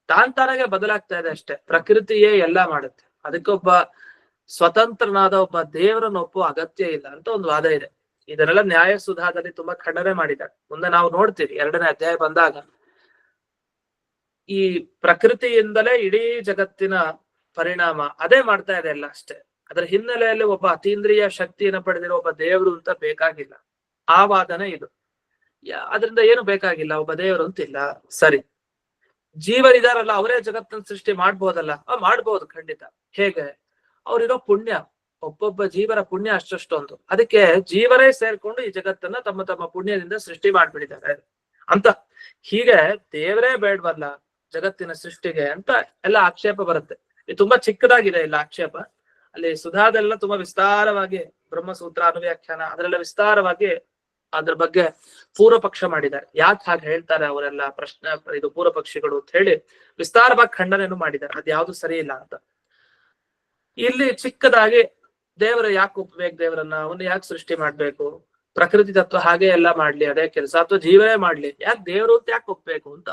ತಾನಾಗೆ ಬದಲಾಗ್ತಾ ಇದೆ ಅಷ್ಟೇ, ಪ್ರಕೃತಿಯೇ ಎಲ್ಲಾ ಮಾಡುತ್ತೆ, ಅದಕ್ಕೊಬ್ಬ ಸ್ವತಂತ್ರನಾದ ಒಬ್ಬ ದೇವರನ್ನು ಒಪ್ಪುವ ಅಗತ್ಯ ಇಲ್ಲ ಅಂತ ಒಂದು ವಾದ ಇದೆ. ಇದನ್ನೆಲ್ಲ ನ್ಯಾಯ ಸುಧಾದಲ್ಲಿ ತುಂಬಾ ಖಂಡನೆ ಮಾಡಿದ್ದಾರೆ. ಮುಂದೆ ನಾವು ನೋಡ್ತೀವಿ 2ನೇ ಅಧ್ಯಾಯ ಬಂದಾಗ. ಈ ಪ್ರಕೃತಿಯಿಂದಲೇ ಇಡೀ ಜಗತ್ತಿನ ಪರಿಣಾಮ ಅದೇ ಮಾಡ್ತಾ ಇದೆ ಎಲ್ಲ ಅಷ್ಟೇ. ಅದರ ಹಿನ್ನೆಲೆಯಲ್ಲಿ ಒಬ್ಬ ಅತೀಂದ್ರಿಯ ಶಕ್ತಿಯನ್ನು ಪಡೆದಿರೋ ಒಬ್ಬ ದೇವರು ಅಂತ ಬೇಕಾಗಿಲ್ಲ. ಆ ವಾದನೆ ಇದು. ಅದರಿಂದ ಏನು ಬೇಕಾಗಿಲ್ಲ, ಒಬ್ಬ ದೇವರು ಅಂತಿಲ್ಲ. ಸರಿ, ಜೀವರಿದಾರಲ್ಲ ಅವರೇ ಜಗತ್ತನ್ನ ಸೃಷ್ಟಿ ಮಾಡ್ಬೋದಲ್ಲ? ಮಾಡ್ಬೋದು ಖಂಡಿತ. ಹೇಗೆ? ಅವ್ರಿರೋ ಪುಣ್ಯ, ಒಬ್ಬೊಬ್ಬ ಜೀವರ ಪುಣ್ಯ ಅಷ್ಟೊಂದು, ಅದಕ್ಕೆ ಜೀವರೇ ಸೇರ್ಕೊಂಡು ಈ ಜಗತ್ತನ್ನ ತಮ್ಮ ತಮ್ಮ ಪುಣ್ಯದಿಂದ ಸೃಷ್ಟಿ ಮಾಡ್ಬಿಟ್ಟಿದ್ದಾರೆ ಅಂತ. ಹೀಗೆ ದೇವರೇ ಬೇಡ್ವಲ್ಲ ಜಗತ್ತಿನ ಸೃಷ್ಟಿಗೆ ಅಂತ ಎಲ್ಲ ಆಕ್ಷೇಪ ಬರುತ್ತೆ. ಇದು ತುಂಬಾ ಚಿಕ್ಕದಾಗಿದೆ ಇಲ್ಲ ಆಕ್ಷೇಪ. ಅಲ್ಲಿ ಸುಧಾದೆಲ್ಲ ತುಂಬಾ ವಿಸ್ತಾರವಾಗಿ ಬ್ರಹ್ಮಸೂತ್ರ ಅನುವ್ಯಾಖ್ಯಾನ ಅದರೆಲ್ಲ ವಿಸ್ತಾರವಾಗಿ ಅದ್ರ ಬಗ್ಗೆ ಪೂರ್ವ ಪಕ್ಷ ಮಾಡಿದ್ದಾರೆ. ಯಾಕೆ ಹಾಗೆ ಹೇಳ್ತಾರೆ ಅವರೆಲ್ಲ ಪ್ರಶ್ನೆ, ಇದು ಪೂರ್ವ ಪಕ್ಷಿಗಳು ಅಂತ ಹೇಳಿ ವಿಸ್ತಾರವಾಗಿ ಖಂಡನೆಯನ್ನು ಮಾಡಿದ್ದಾರೆ. ಅದ್ಯಾವ್ದು ಸರಿ ಇಲ್ಲ ಅಂತ. ಇಲ್ಲಿ ಚಿಕ್ಕದಾಗಿ ದೇವರು ಯಾಕೆ ಒಪ್ಬೇಕು ದೇವರನ್ನ, ಅವನ್ನ ಯಾಕೆ ಸೃಷ್ಟಿ ಮಾಡ್ಬೇಕು, ಪ್ರಕೃತಿ ತತ್ವ ಹಾಗೆ ಎಲ್ಲ ಮಾಡ್ಲಿ ಅದೇ ಕೆಲಸ, ಅಥವಾ ಜೀವನೇ ಮಾಡ್ಲಿ, ಯಾಕೆ ದೇವರು ಅಂತ ಯಾಕೆ ಒಪ್ಬೇಕು ಅಂತ.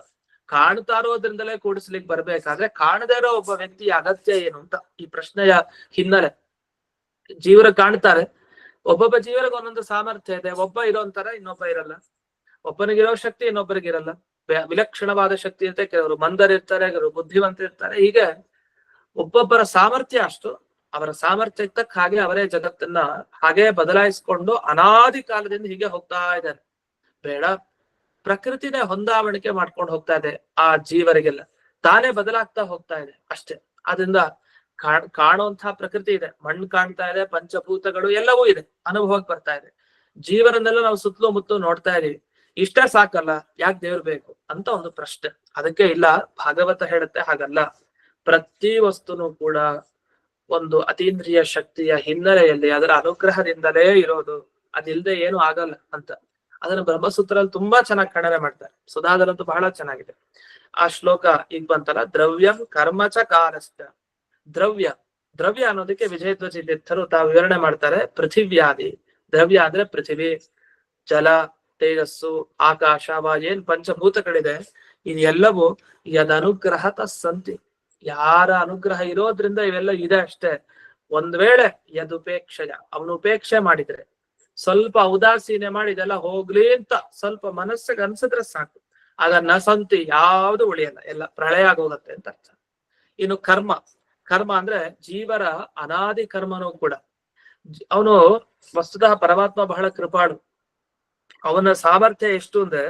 ಕಾಣ್ತಾ ಇರೋದ್ರಿಂದಲೇ ಕೂಡಿಸ್ಲಿಕ್ಕೆ ಬರ್ಬೇಕಾದ್ರೆ ಕಾಣದೇ ಇರೋ ಒಬ್ಬ ವ್ಯಕ್ತಿಯ ಅಗತ್ಯ ಏನು ಅಂತ ಈ ಪ್ರಶ್ನೆಯ ಹಿನ್ನೆಲೆ. ಜೀವರ ಕಾಣ್ತಾರೆ, ಒಬ್ಬೊಬ್ಬ ಜೀವರಿಗೆ ಒಂದೊಂದು ಸಾಮರ್ಥ್ಯ ಇದೆ. ಒಬ್ಬ ಇರೋಂತರ ಇನ್ನೊಬ್ಬ ಇರಲ್ಲ, ಒಬ್ಬನಿಗಿರೋ ಶಕ್ತಿ ಇನ್ನೊಬ್ಬರಿಗಿರಲ್ಲ. ವಿಲಕ್ಷಣವಾದ ಶಕ್ತಿ ಇರುತ್ತೆ, ಕೆಲವರು ಮಂದರಿರ್ತಾರೆ, ಕೆಲವರು ಬುದ್ಧಿವಂತರಿರ್ತಾರೆ. ಹೀಗೆ ಒಬ್ಬೊಬ್ಬರ ಸಾಮರ್ಥ್ಯ ಅಷ್ಟು. ಅವರ ಸಾಮರ್ಥ್ಯ ತಕ್ಕ ಹಾಗೆ ಅವರೇ ಜಗತ್ತನ್ನ ಹಾಗೆ ಬದಲಾಯಿಸಿಕೊಂಡು ಅನಾದಿ ಕಾಲದಿಂದ ಹೀಗೆ ಹೋಗ್ತಾ ಇದ್ದಾರೆ. ಬೇಡ, ಪ್ರಕೃತಿನೇ ಹೊಂದಾವಣಿಕೆ ಮಾಡ್ಕೊಂಡು ಹೋಗ್ತಾ ಇದೆ ಆ ಜೀವರಿಗೆಲ್ಲ, ತಾನೇ ಬದಲಾಗ್ತಾ ಹೋಗ್ತಾ ಇದೆ ಅಷ್ಟೇ. ಆದ್ರಿಂದ ಕಾಣುವಂತಹ ಪ್ರಕೃತಿ ಇದೆ, ಮಣ್ಣು ಕಾಣ್ತಾ ಇದೆ, ಪಂಚಭೂತಗಳು ಎಲ್ಲವೂ ಇದೆ, ಅನುಭವಕ್ಕೆ ಬರ್ತಾ ಇದೆ. ಜೀವನನ್ನೆಲ್ಲ ನಾವು ಸುತ್ತಲೂ ಮುತ್ತಲು ನೋಡ್ತಾ ಇದೀವಿ. ಇಷ್ಟೇ ಸಾಕಲ್ಲ, ಯಾಕೆ ದೇವ್ರು ಬೇಕು ಅಂತ ಒಂದು ಪ್ರಶ್ನೆ. ಅದಕ್ಕೆ ಇಲ್ಲ, ಭಾಗವತ ಹೇಳುತ್ತೆ ಹಾಗಲ್ಲ. ಪ್ರತಿ ವಸ್ತುನು ಕೂಡ ಒಂದು ಅತೀಂದ್ರಿಯ ಶಕ್ತಿಯ ಹಿನ್ನೆಲೆಯಲ್ಲಿ ಅದರ ಅನುಗ್ರಹದಿಂದಲೇ ಇರೋದು, ಅದಿಲ್ಲದೆ ಏನು ಆಗಲ್ಲ ಅಂತ. ಅದನ್ನ ಬ್ರಹ್ಮಸೂತ್ರದಲ್ಲಿ ತುಂಬಾ ಚೆನ್ನಾಗಿ ಖಂಡನೆ ಮಾಡ್ತಾರೆ. ಸುಧಾದಲ್ಲಂತೂ ಬಹಳ ಚೆನ್ನಾಗಿದೆ ಆ ಶ್ಲೋಕ. ಈಗ ಬಂತಲ್ಲ, ದ್ರವ್ಯಂ ಕರ್ಮಚ ಕಾಲಸ್ಥ. ದ್ರವ್ಯ, ದ್ರವ್ಯ ಅನ್ನೋದಕ್ಕೆ ವಿಜಯಧ್ವಜ ತೀರ್ಥರು ತಾವು ವಿವರಣೆ ಮಾಡ್ತಾರೆ. ಪೃಥಿವ್ಯಾದಿ ದ್ರವ್ಯ ಅಂದ್ರೆ ಪೃಥಿವಿ, ಜಲ, ತೇಜಸ್ಸು, ಆಕಾಶ, ವಾಯು, ಏನ್ ಪಂಚಭೂತಗಳಿದೆ ಇದೆಲ್ಲವೂ ಯದನುಗ್ರಹ ತಸ್ಸಂತಿ. ಯಾರ ಅನುಗ್ರಹ ಇರೋದ್ರಿಂದ ಇವೆಲ್ಲ ಇದೆ ಅಷ್ಟೇ. ಒಂದ್ ವೇಳೆ ಯದುಪೇಕ್ಷಯ, ಅವನು ಉಪೇಕ್ಷೆ ಮಾಡಿದ್ರೆ, ಸ್ವಲ್ಪ ಉದಾಸೀನೆ ಮಾಡಿ ಇದೆಲ್ಲ ಹೋಗ್ಲಿ ಅಂತ ಸ್ವಲ್ಪ ಮನಸ್ಸಿಗೆ ಅನ್ಸಿದ್ರೆ ಸಾಕು, ಆಗ ನಸಂತಿ ಯಾವ್ದು ಉಳಿಯಲ್ಲ, ಎಲ್ಲ ಪ್ರಳಯ ಆಗೋಗತ್ತೆ ಅಂತ ಅರ್ಥ. ಇನ್ನು ಕರ್ಮ, ಕರ್ಮ ಅಂದ್ರೆ ಜೀವರ ಅನಾದಿ ಕರ್ಮನೂ ಕೂಡ. ಅವನು ವಸ್ತುತಃ ಪರಮಾತ್ಮ ಬಹಳ ಕೃಪಾಳು. ಅವನ ಸಾಮರ್ಥ್ಯ ಎಷ್ಟು ಅಂದ್ರೆ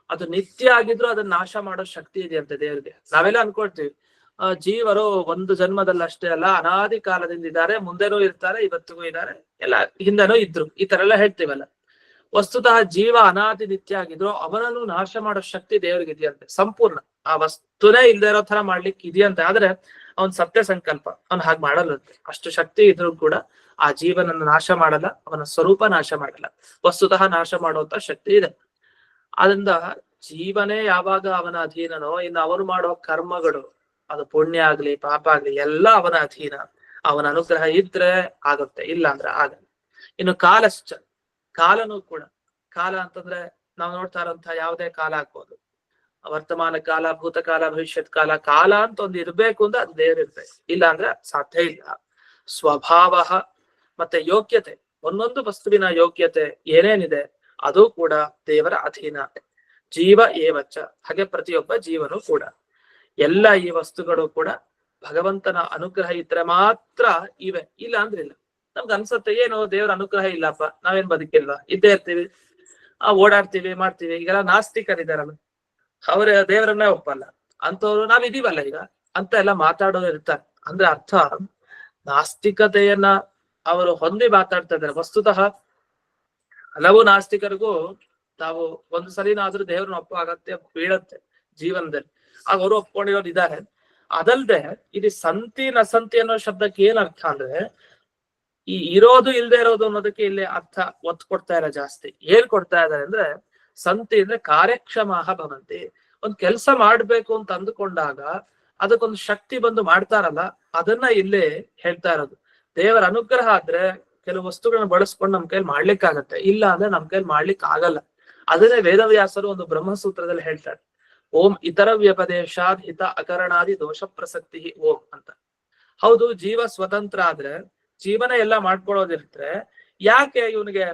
ಅದು ನಿತ್ಯ ಆಗಿದ್ರು ಅದನ್ನ ನಾಶ ಮಾಡೋ ಶಕ್ತಿ ಇದೆ ಅಂತ ದೇವರಿಗೆ. ನಾವೆಲ್ಲ ಅನ್ಕೊಳ್ತೀವಿ ಜೀವರು ಒಂದು ಜನ್ಮದಲ್ಲಿ ಅಷ್ಟೇ ಅಲ್ಲ, ಅನಾದಿ ಕಾಲದಿಂದ ಇದ್ದಾರೆ, ಮುಂದೆನೂ ಇರ್ತಾರೆ, ಇವತ್ತಿಗೂ ಇದ್ದಾರೆ, ಎಲ್ಲ ಹಿಂದೆನೂ ಇದ್ರು, ಈ ತರ ಎಲ್ಲ ಹೇಳ್ತೀವಲ್ಲ. ವಸ್ತುತಃ ಜೀವ ಅನಾದಿ ನಿತ್ಯ ಆಗಿದ್ರು ಅವನನ್ನು ನಾಶ ಮಾಡೋ ಶಕ್ತಿ ದೇವರಿಗೆ ಇದೆಯಂತೆ ಸಂಪೂರ್ಣ. ಆ ವಸ್ತುನೇ ಇಲ್ದೇ ಇರೋ ತರ ಮಾಡ್ಲಿಕ್ಕೆ ಇದೆಯಂತೆ. ಆದ್ರೆ ಅವನ್ ಸತ್ಯ ಸಂಕಲ್ಪ, ಅವನ್ ಹಾಗೆ ಮಾಡಲ್ಲಂತೆ. ಅಷ್ಟು ಶಕ್ತಿ ಇದ್ರೂ ಕೂಡ ಆ ಜೀವನನ್ನು ನಾಶ ಮಾಡಲ್ಲ, ಅವನ ಸ್ವರೂಪ ನಾಶ ಮಾಡಲ್ಲ, ವಸ್ತುತಃ ನಾಶ ಮಾಡುವಂತ ಶಕ್ತಿ ಇದೆ. ಆದ್ರಿಂದ ಜೀವನೇ ಯಾವಾಗ ಅವನ ಅಧೀನನೋ, ಇನ್ನು ಅವನು ಮಾಡೋ ಕರ್ಮಗಳು, ಅದು ಪುಣ್ಯ ಆಗ್ಲಿ ಪಾಪ ಆಗ್ಲಿ, ಎಲ್ಲ ಅವನ ಅಧೀನ. ಅವನ ಅನುಗ್ರಹ ಇದ್ರೆ ಆಗುತ್ತೆ, ಇಲ್ಲ ಅಂದ್ರೆ ಆಗಲ್ಲ. ಇನ್ನು ಕಾಲಶ್ಚ, ಕಾಲನೂ ಕೂಡ, ಕಾಲ ಅಂತಂದ್ರೆ ನಾವು ನೋಡ್ತಾ ಇರೋಂತಹ ಯಾವುದೇ ಕಾಲ ಆಗ್ಬೋದು, ವರ್ತಮಾನ ಕಾಲ, ಭೂತಕಾಲ, ಭವಿಷ್ಯತ್ ಕಾಲ. ಕಾಲ ಅಂತ ಒಂದು ಇರ್ಬೇಕು ಅಂದ್ರೆ ಅದು ದೇವರಿರ್ಬೇಕು, ಇಲ್ಲ ಅಂದ್ರೆ ಸಾಧ್ಯ ಇಲ್ಲ. ಸ್ವಭಾವ ಮತ್ತೆ ಯೋಗ್ಯತೆ, ಒಂದೊಂದು ವಸ್ತುವಿನ ಯೋಗ್ಯತೆ ಏನೇನಿದೆ ಅದು ಕೂಡ ದೇವರ ಅಧೀನ. ಜೀವ ಏವಚ್ಚ, ಹಾಗೆ ಪ್ರತಿಯೊಬ್ಬ ಜೀವನು ಕೂಡ. ಎಲ್ಲ ಈ ವಸ್ತುಗಳು ಕೂಡ ಭಗವಂತನ ಅನುಗ್ರಹ ಇದ್ರೆ ಮಾತ್ರ ಇವೆ, ಇಲ್ಲ ಅಂದ್ರೆ ಇಲ್ಲ. ನಮ್ಗೆ ಅನ್ಸತ್ತೆ ಏನು ದೇವರ ಅನುಗ್ರಹ ಇಲ್ಲಪ್ಪ, ನಾವೇನ್ ಬದುಕಿಲ್ವಾ, ಇದ್ದೇ ಇರ್ತೀವಿ, ಓಡಾಡ್ತೀವಿ, ಮಾಡ್ತೀವಿ. ಈಗೆಲ್ಲ ನಾಸ್ತಿಕರಿದಾರಲ್ಲ, ಅವ್ರ ದೇವರನ್ನೇ ಒಪ್ಪಲ್ಲ ಅಂತವ್ರು ನಾವಿದೀವಲ್ಲ ಈಗ ಅಂತ ಎಲ್ಲ ಮಾತಾಡೋರು ಇರ್ತಾರೆ. ಅಂದ್ರೆ ಅರ್ಥ ನಾಸ್ತಿಕತೆಯನ್ನ ಅವರು ಹೊಂದಿ ಮಾತಾಡ್ತಾ ಇದ್ದಾರೆ. ವಸ್ತುತಃ ಹಲವು ನಾಸ್ತಿಕರಿಗೂ ತಾವು ಒಂದು ಸಲಿನಾದ್ರೂ ದೇವ್ರನ್ನ ಒಪ್ಪೋ ಅಗತ್ಯ ಬೀಳತ್ತೆ ಜೀವನದಲ್ಲಿ, ಆಗ ಅವರು ಒಪ್ಕೊಂಡಿರೋರು ಇದ್ದಾರೆ. ಅದಲ್ದೆ ಇದು ಸಂತಿ ನಸಂತಿ ಅನ್ನೋ ಶಬ್ದಕ್ಕೆ ಏನ್ ಅರ್ಥ ಅಂದ್ರೆ, ಈ ಇರೋದು ಇಲ್ದೇ ಇರೋದು ಅನ್ನೋದಕ್ಕೆ ಇಲ್ಲಿ ಅರ್ಥ ಒತ್ತು ಕೊಡ್ತಾ ಇಲ್ಲ ಜಾಸ್ತಿ. ಏನ್ ಕೊಡ್ತಾ ಇದ್ದಾರೆ ಅಂದ್ರೆ, ಸಂತಿ ಅಂದ್ರೆ ಕಾರ್ಯಕ್ಷಮಾಹ ಭವಂತಿ. ಒಂದ್ ಕೆಲಸ ಮಾಡ್ಬೇಕು ಅಂತ ಅಂದುಕೊಂಡಾಗ ಅದಕ್ಕೊಂದು ಶಕ್ತಿ ಬಂದು ಮಾಡ್ತಾರಲ್ಲ, ಅದನ್ನ ಇಲ್ಲಿ ಹೇಳ್ತಾ ಇರೋದು. ದೇವರ ಅನುಗ್ರಹ ಆದ್ರೆ ಕೆಲವು ವಸ್ತುಗಳನ್ನ ಬಳಸ್ಕೊಂಡು ನಮ್ ಕೈಲಿ ಮಾಡ್ಲಿಕ್ಕಾಗತ್ತೆ, ಇಲ್ಲ ಅಂದ್ರೆ ನಮ್ ಕೈಲಿ ಮಾಡ್ಲಿಕ್ಕೆ ಆಗಲ್ಲ. ಅದನ್ನೇ ವೇದವ್ಯಾಸರು ಒಂದು ಬ್ರಹ್ಮಸೂತ್ರದಲ್ಲಿ ಹೇಳ್ತಾರೆ, ಓಂ ಇತರ ವ್ಯಪದೇಶಾದ್ ಹಿತ ಅಕರಣಾದಿ ದೋಷ ಪ್ರಸಕ್ತಿ ಓಂ ಅಂತ. ಹೌದು, ಜೀವ ಸ್ವತಂತ್ರ ಆದ್ರೆ, ಜೀವನ ಎಲ್ಲ ಮಾಡ್ಕೊಳ್ಳೋದಿರ್ತಾರೆ, ಯಾಕೆ ಇವನಿಗೆ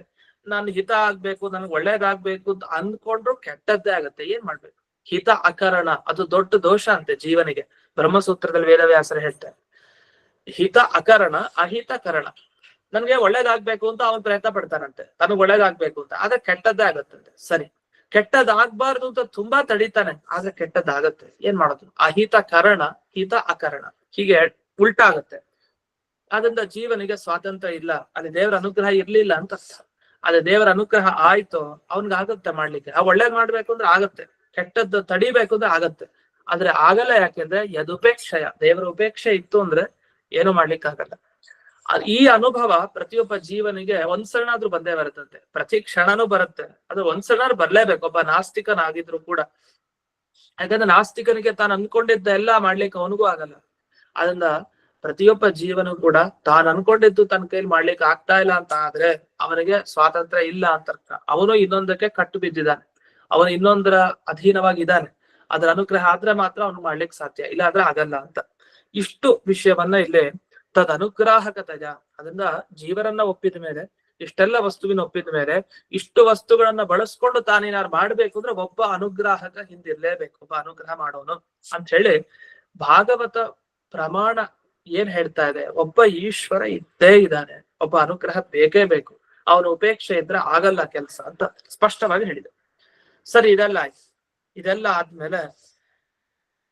ನಾನು ಹಿತ ಆಗ್ಬೇಕು, ನನ್ಗೆ ಒಳ್ಳೇದಾಗ್ಬೇಕು ಅಂತ ಅಂದ್ಕೊಂಡ್ರು ಕೆಟ್ಟದ್ದೇ ಆಗತ್ತೆ. ಏನ್ ಮಾಡ್ಬೇಕು? ಹಿತ ಅಕರಣ ಅದು ದೊಡ್ಡ ದೋಷ ಅಂತೆ ಜೀವನಿಗೆ. ಬ್ರಹ್ಮಸೂತ್ರದಲ್ಲಿ ವೇದವ್ಯಾಸರು ಹೇಳ್ತಾರೆ, ಹಿತ ಅಕರಣ ಅಹಿತ ಕರಣ. ನನ್ಗೆ ಒಳ್ಳೇದಾಗ್ಬೇಕು ಅಂತ ಅವನ್ ಪ್ರಯತ್ನ ಪಡ್ತಾನಂತೆ, ತನಗ್ ಒಳ್ಳೇದಾಗ್ಬೇಕು ಅಂತ, ಆದ್ರೆ ಕೆಟ್ಟದ್ದೇ ಆಗತ್ತಂತೆ. ಸರಿ, ಕೆಟ್ಟದಾಗ್ಬಾರ್ದು ಅಂತ ತುಂಬಾ ತಡಿತಾನೆ, ಆದ್ರೆ ಕೆಟ್ಟದ್ದಾಗತ್ತೆ. ಏನ್ ಮಾಡೋದು? ಅಹಿತ ಕರಣ ಹಿತ ಅಕರಣ, ಹೀಗೆ ಉಲ್ಟಾ ಆಗತ್ತೆ. ಆದ್ರಿಂದ ಜೀವನಿಗೆ ಸ್ವಾತಂತ್ರ್ಯ ಇಲ್ಲ, ಅಲ್ಲಿ ದೇವರ ಅನುಗ್ರಹ ಇರ್ಲಿಲ್ಲ ಅಂತ ಅರ್ಥ. ಅದೇ ದೇವರ ಅನುಗ್ರಹ ಆಯ್ತು, ಅವನ್ಗೆ ಆಗತ್ತೆ ಮಾಡ್ಲಿಕ್ಕೆ. ಆ ಒಳ್ಳೇದ್ ಮಾಡ್ಬೇಕು ಅಂದ್ರೆ ಆಗತ್ತೆ, ಕೆಟ್ಟದ್ದು ತಡಿಬೇಕು ಅಂದ್ರೆ ಆಗತ್ತೆ. ಆದ್ರೆ ಆಗಲ್ಲ, ಯಾಕೆಂದ್ರೆ ಯದುಪೇಕ್ಷಯ, ದೇವರ ಉಪೇಕ್ಷೆ ಇತ್ತು ಅಂದ್ರೆ ಏನು ಮಾಡ್ಲಿಕ್ಕೆ ಆಗಲ್ಲ. ಈ ಅನುಭವ ಪ್ರತಿಯೊಬ್ಬ ಜೀವನಿಗೆ ಒಂದ್ಸಲನಾದ್ರೂ ಬಂದೇ ಬರುತ್ತಂತೆ, ಪ್ರತಿ ಕ್ಷಣನೂ ಬರುತ್ತೆ. ಅದು ಒಂದ್ಸಲನಾದ್ರೂ ಬರ್ಲೇಬೇಕು, ಒಬ್ಬ ನಾಸ್ತಿಕನಾಗಿದ್ರು ಕೂಡ. ಯಾಕಂದ್ರೆ ನಾಸ್ತಿಕನಿಗೆ ತಾನು ಅನ್ಕೊಂಡಿದ್ದ ಎಲ್ಲ ಮಾಡ್ಲಿಕ್ಕೆ ಅವನಿಗೂ ಆಗಲ್ಲ. ಅದರಿಂದ ಪ್ರತಿಯೊಬ್ಬ ಜೀವನು ಕೂಡ ತಾನು ಅನ್ಕೊಂಡಿದ್ದು ತನ್ನ ಕೈಲಿ ಮಾಡ್ಲಿಕ್ಕೆ ಆಗ್ತಾ ಇಲ್ಲ ಅಂತ ಆದ್ರೆ ಅವನಿಗೆ ಸ್ವಾತಂತ್ರ್ಯ ಇಲ್ಲ ಅಂತ ಅರ್ಥ. ಅವನು ಇನ್ನೊಂದಕ್ಕೆ ಕಟ್ಟು ಬಿದ್ದಿದ್ದಾನೆ, ಅವನು ಇನ್ನೊಂದರ ಅಧೀನವಾಗಿದ್ದಾನೆ. ಅದರ ಅನುಗ್ರಹ ಆದ್ರೆ ಮಾತ್ರ ಅವನು ಮಾಡ್ಲಿಕ್ಕೆ ಸಾಧ್ಯ, ಇಲ್ಲ ಆದ್ರೆ ಆಗಲ್ಲ ಅಂತ. ಇಷ್ಟು ವಿಷಯವನ್ನ ಇಲ್ಲಿ ತದ್ ಅನುಗ್ರಾಹಕತೆಯ, ಅದರಿಂದ ಜೀವರನ್ನ ಒಪ್ಪಿದ ಮೇಲೆ, ಇಷ್ಟೆಲ್ಲ ವಸ್ತುವಿನ ಒಪ್ಪಿದ ಮೇಲೆ, ಇಷ್ಟು ವಸ್ತುಗಳನ್ನ ಬಳಸ್ಕೊಂಡು ತಾನೇನಾರು ಮಾಡ್ಬೇಕು ಅಂದ್ರೆ ಒಬ್ಬ ಅನುಗ್ರಾಹಕ ಹಿಂದಿರ್ಲೇಬೇಕು, ಒಬ್ಬ ಅನುಗ್ರಹ ಮಾಡೋನು ಅಂತ ಹೇಳಿ ಭಾಗವತ ಪ್ರಮಾಣ ಏನ್ ಹೇಳ್ತಾ ಇದೆ, ಒಬ್ಬ ಈಶ್ವರ ಇದ್ದೇ ಇದ್ದಾನೆ, ಒಬ್ಬ ಅನುಗ್ರಹ ಬೇಕೇ ಬೇಕು, ಅವನ ಉಪೇಕ್ಷೆ ಇದ್ರೆ ಆಗಲ್ಲ ಕೆಲಸ ಅಂತ ಸ್ಪಷ್ಟವಾಗಿ ಹೇಳಿದೆ. ಸರಿ, ಇದೆಲ್ಲ ಆಯ್ತು. ಇದೆಲ್ಲ ಆದ್ಮೇಲೆ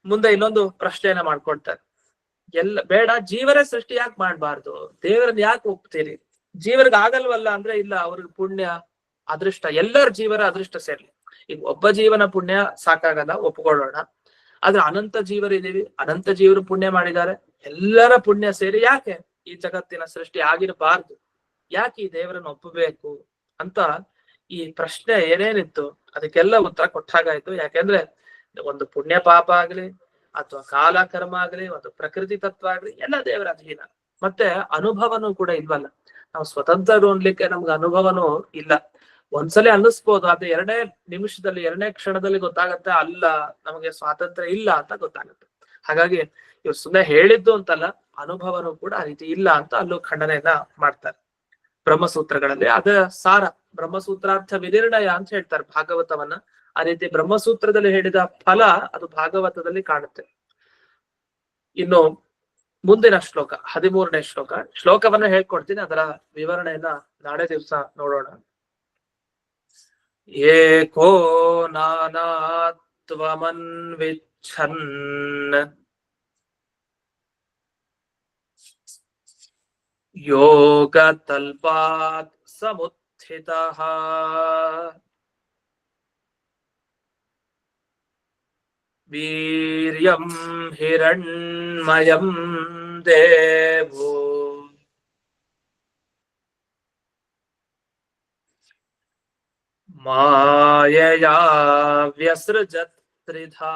ಮುಂದೆ ಇನ್ನೊಂದು ಪ್ರಶ್ನೆಯನ್ನ ಮಾಡ್ಕೊಳ್ತಾರೆ. ಎಲ್ಲ ಬೇಡ, ಜೀವರ ಸೃಷ್ಟಿ ಯಾಕೆ ಮಾಡ್ಬಾರ್ದು, ದೇವರನ್ನ ಯಾಕೆ ಒಪ್ತೀರಿ? ಜೀವರಿಗೆ ಆಗಲ್ವಲ್ಲ ಅಂದ್ರೆ, ಇಲ್ಲ ಅವ್ರಿಗೆ ಪುಣ್ಯ ಅದೃಷ್ಟ, ಎಲ್ಲರ ಜೀವರ ಅದೃಷ್ಟ ಸೇರ್ಲಿ. ಈಗ ಒಬ್ಬ ಜೀವನ ಪುಣ್ಯ ಸಾಕಾಗಲ್ಲ, ಒಪ್ಕೊಳ್ಳೋಣ. ಆದ್ರೆ ಅನಂತ ಜೀವರಿದೀವಿ, ಅನಂತ ಜೀವರು ಪುಣ್ಯ ಮಾಡಿದ್ದಾರೆ, ಎಲ್ಲರ ಪುಣ್ಯ ಸೇರಿ ಯಾಕೆ ಈ ಜಗತ್ತಿನ ಸೃಷ್ಟಿ ಆಗಿರಬಾರ್ದು, ಯಾಕೆ ಈ ದೇವರನ್ನ ಒಪ್ಪಬೇಕು ಅಂತ ಈ ಪ್ರಶ್ನೆ ಏನೇನಿತ್ತು ಅದಕ್ಕೆಲ್ಲ ಉತ್ತರ ಕೊಟ್ಟಾಗಾಯ್ತು. ಯಾಕೆಂದ್ರೆ ಒಂದು ಪುಣ್ಯ ಪಾಪ ಆಗ್ಲಿ, ಅಥವಾ ಕಾಲ ಕರ್ಮ ಆಗ್ಲಿ, ಒಂದು ಪ್ರಕೃತಿ ತತ್ವ ಆಗ್ಲಿ, ಎಲ್ಲ ದೇವರ ಅಧೀನ. ಮತ್ತೆ ಅನುಭವನೂ ಕೂಡ ಇಲ್ವಲ್ಲ, ನಾವು ಸ್ವತಂತ್ರರು ಅನ್ಲಿಕ್ಕೆ ನಮ್ಗೆ ಅನುಭವನೂ ಇಲ್ಲ. ಒಂದ್ಸಲಿ ಅನ್ನಿಸ್ಬೋದು, ಅದು 2ನೇ ನಿಮಿಷದಲ್ಲಿ 2ನೇ ಕ್ಷಣದಲ್ಲಿ ಗೊತ್ತಾಗತ್ತೆ, ಅಲ್ಲ ನಮಗೆ ಸ್ವಾತಂತ್ರ್ಯ ಇಲ್ಲ ಅಂತ ಗೊತ್ತಾಗುತ್ತೆ. ಹಾಗಾಗಿ ಇವ್ರು ಸುಮ್ಮನೆ ಹೇಳಿದ್ದು ಅಂತಲ್ಲ, ಅನುಭವನೂ ಕೂಡ ಆ ರೀತಿ ಇಲ್ಲ ಅಂತ ಅಲ್ಲೂ ಖಂಡನೆಯನ್ನ ಮಾಡ್ತಾರೆ ಬ್ರಹ್ಮಸೂತ್ರಗಳಲ್ಲಿ. ಅದ ಸಾರ, ಬ್ರಹ್ಮಸೂತ್ರಾರ್ಥ ವಿನಿರ್ಣಯ ಅಂತ ಹೇಳ್ತಾರೆ ಭಾಗವತವನ್ನ. ಆ ರೀತಿ ಬ್ರಹ್ಮಸೂತ್ರದಲ್ಲಿ ಹೇಳಿದ ಫಲ ಅದು ಭಾಗವತದಲ್ಲಿ ಕಾಣುತ್ತೆ. ಇನ್ನು ಮುಂದಿನ ಶ್ಲೋಕ 13ನೇ ಶ್ಲೋಕವನ್ನ ಹೇಳ್ಕೊಡ್ತೀನಿ, ಅದರ ವಿವರಣೆಯನ್ನ ನಾಳೆ ದಿವಸ ನೋಡೋಣ. ಏಕೋ ನಾನಾತ್ವಮನ್ವಿಚ್ಛನ್ ಯೋಗತಲ್ಪಾತ್ ಸಮುತ್ಥಿತಃ ವೀರ್ಯಂ ಹಿರಣ್ಮಯಂ ದೇವೋ ಮಾಯಯಾ ವ್ಯಸೃಜತ್ ತ್ರಿಧಾ.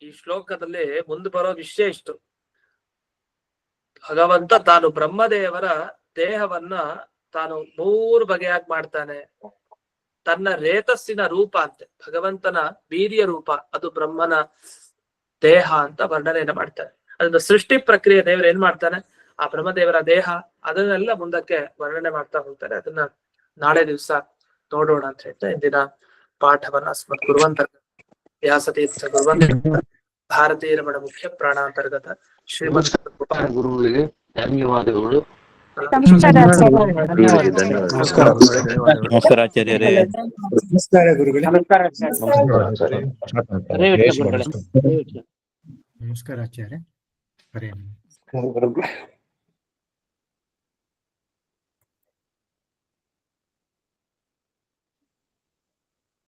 ಈ ಶ್ಲೋಕದಲ್ಲಿ ಮುಂದೆ ಬರೋ ವಿಷಯ ಇಷ್ಟು. ಭಗವಂತ ತಾನು ಬ್ರಹ್ಮದೇವರ ದೇಹವನ್ನ ತಾನು 3 ಬಗೆಯಾಗಿ ಮಾಡ್ತಾನೆ. ತನ್ನ ರೇತಸ್ಸಿನ ರೂಪ ಅಂತೆ, ಭಗವಂತನ ವೀರ್ಯ ರೂಪ, ಅದು ಬ್ರಹ್ಮನ ದೇಹ ಅಂತ ವರ್ಣನೆಯನ್ನು ಮಾಡ್ತಾರೆ. ಅದನ್ನ ಸೃಷ್ಟಿ ಪ್ರಕ್ರಿಯೆ ದೇವರು ಏನ್ ಮಾಡ್ತಾನೆ, ಆ ಬ್ರಹ್ಮದೇವರ ದೇಹ, ಅದನ್ನೆಲ್ಲ ಮುಂದಕ್ಕೆ ವರ್ಣನೆ ಮಾಡ್ತಾ ಹೋಗ್ತಾರೆ. ಅದನ್ನ ನಾಳೆ ದಿವಸ ನೋಡೋಣ ಅಂತ ಹೇಳ್ತಾ ಇಂದಿನ ಪಾಠವನ್ನ ಅಸ್ಮತ್ ಗುರುವಂತರ್ಗತ ವ್ಯಾಸತೀರ್ಥ ಗುರುವಂತರ್ಗತ ಭಾರತೀಯ ರಮಣ ಮುಖ್ಯ ಪ್ರಾಣಾಂತರ್ಗತ ಶ್ರೀಮಂತ ಗುರುಗಳಿಗೆ ಧನ್ಯವಾದಗಳು. ನಮಸ್ಕಾರ ಆಚಾರ್ಯರೇ. ನಮಸ್ಕಾರ ಗುರುಗಳೇ. ನಮಸ್ಕಾರ ನಮಸ್ಕಾರ ಆಚಾರ್ಯ. ಹರೇ ನಮಃ.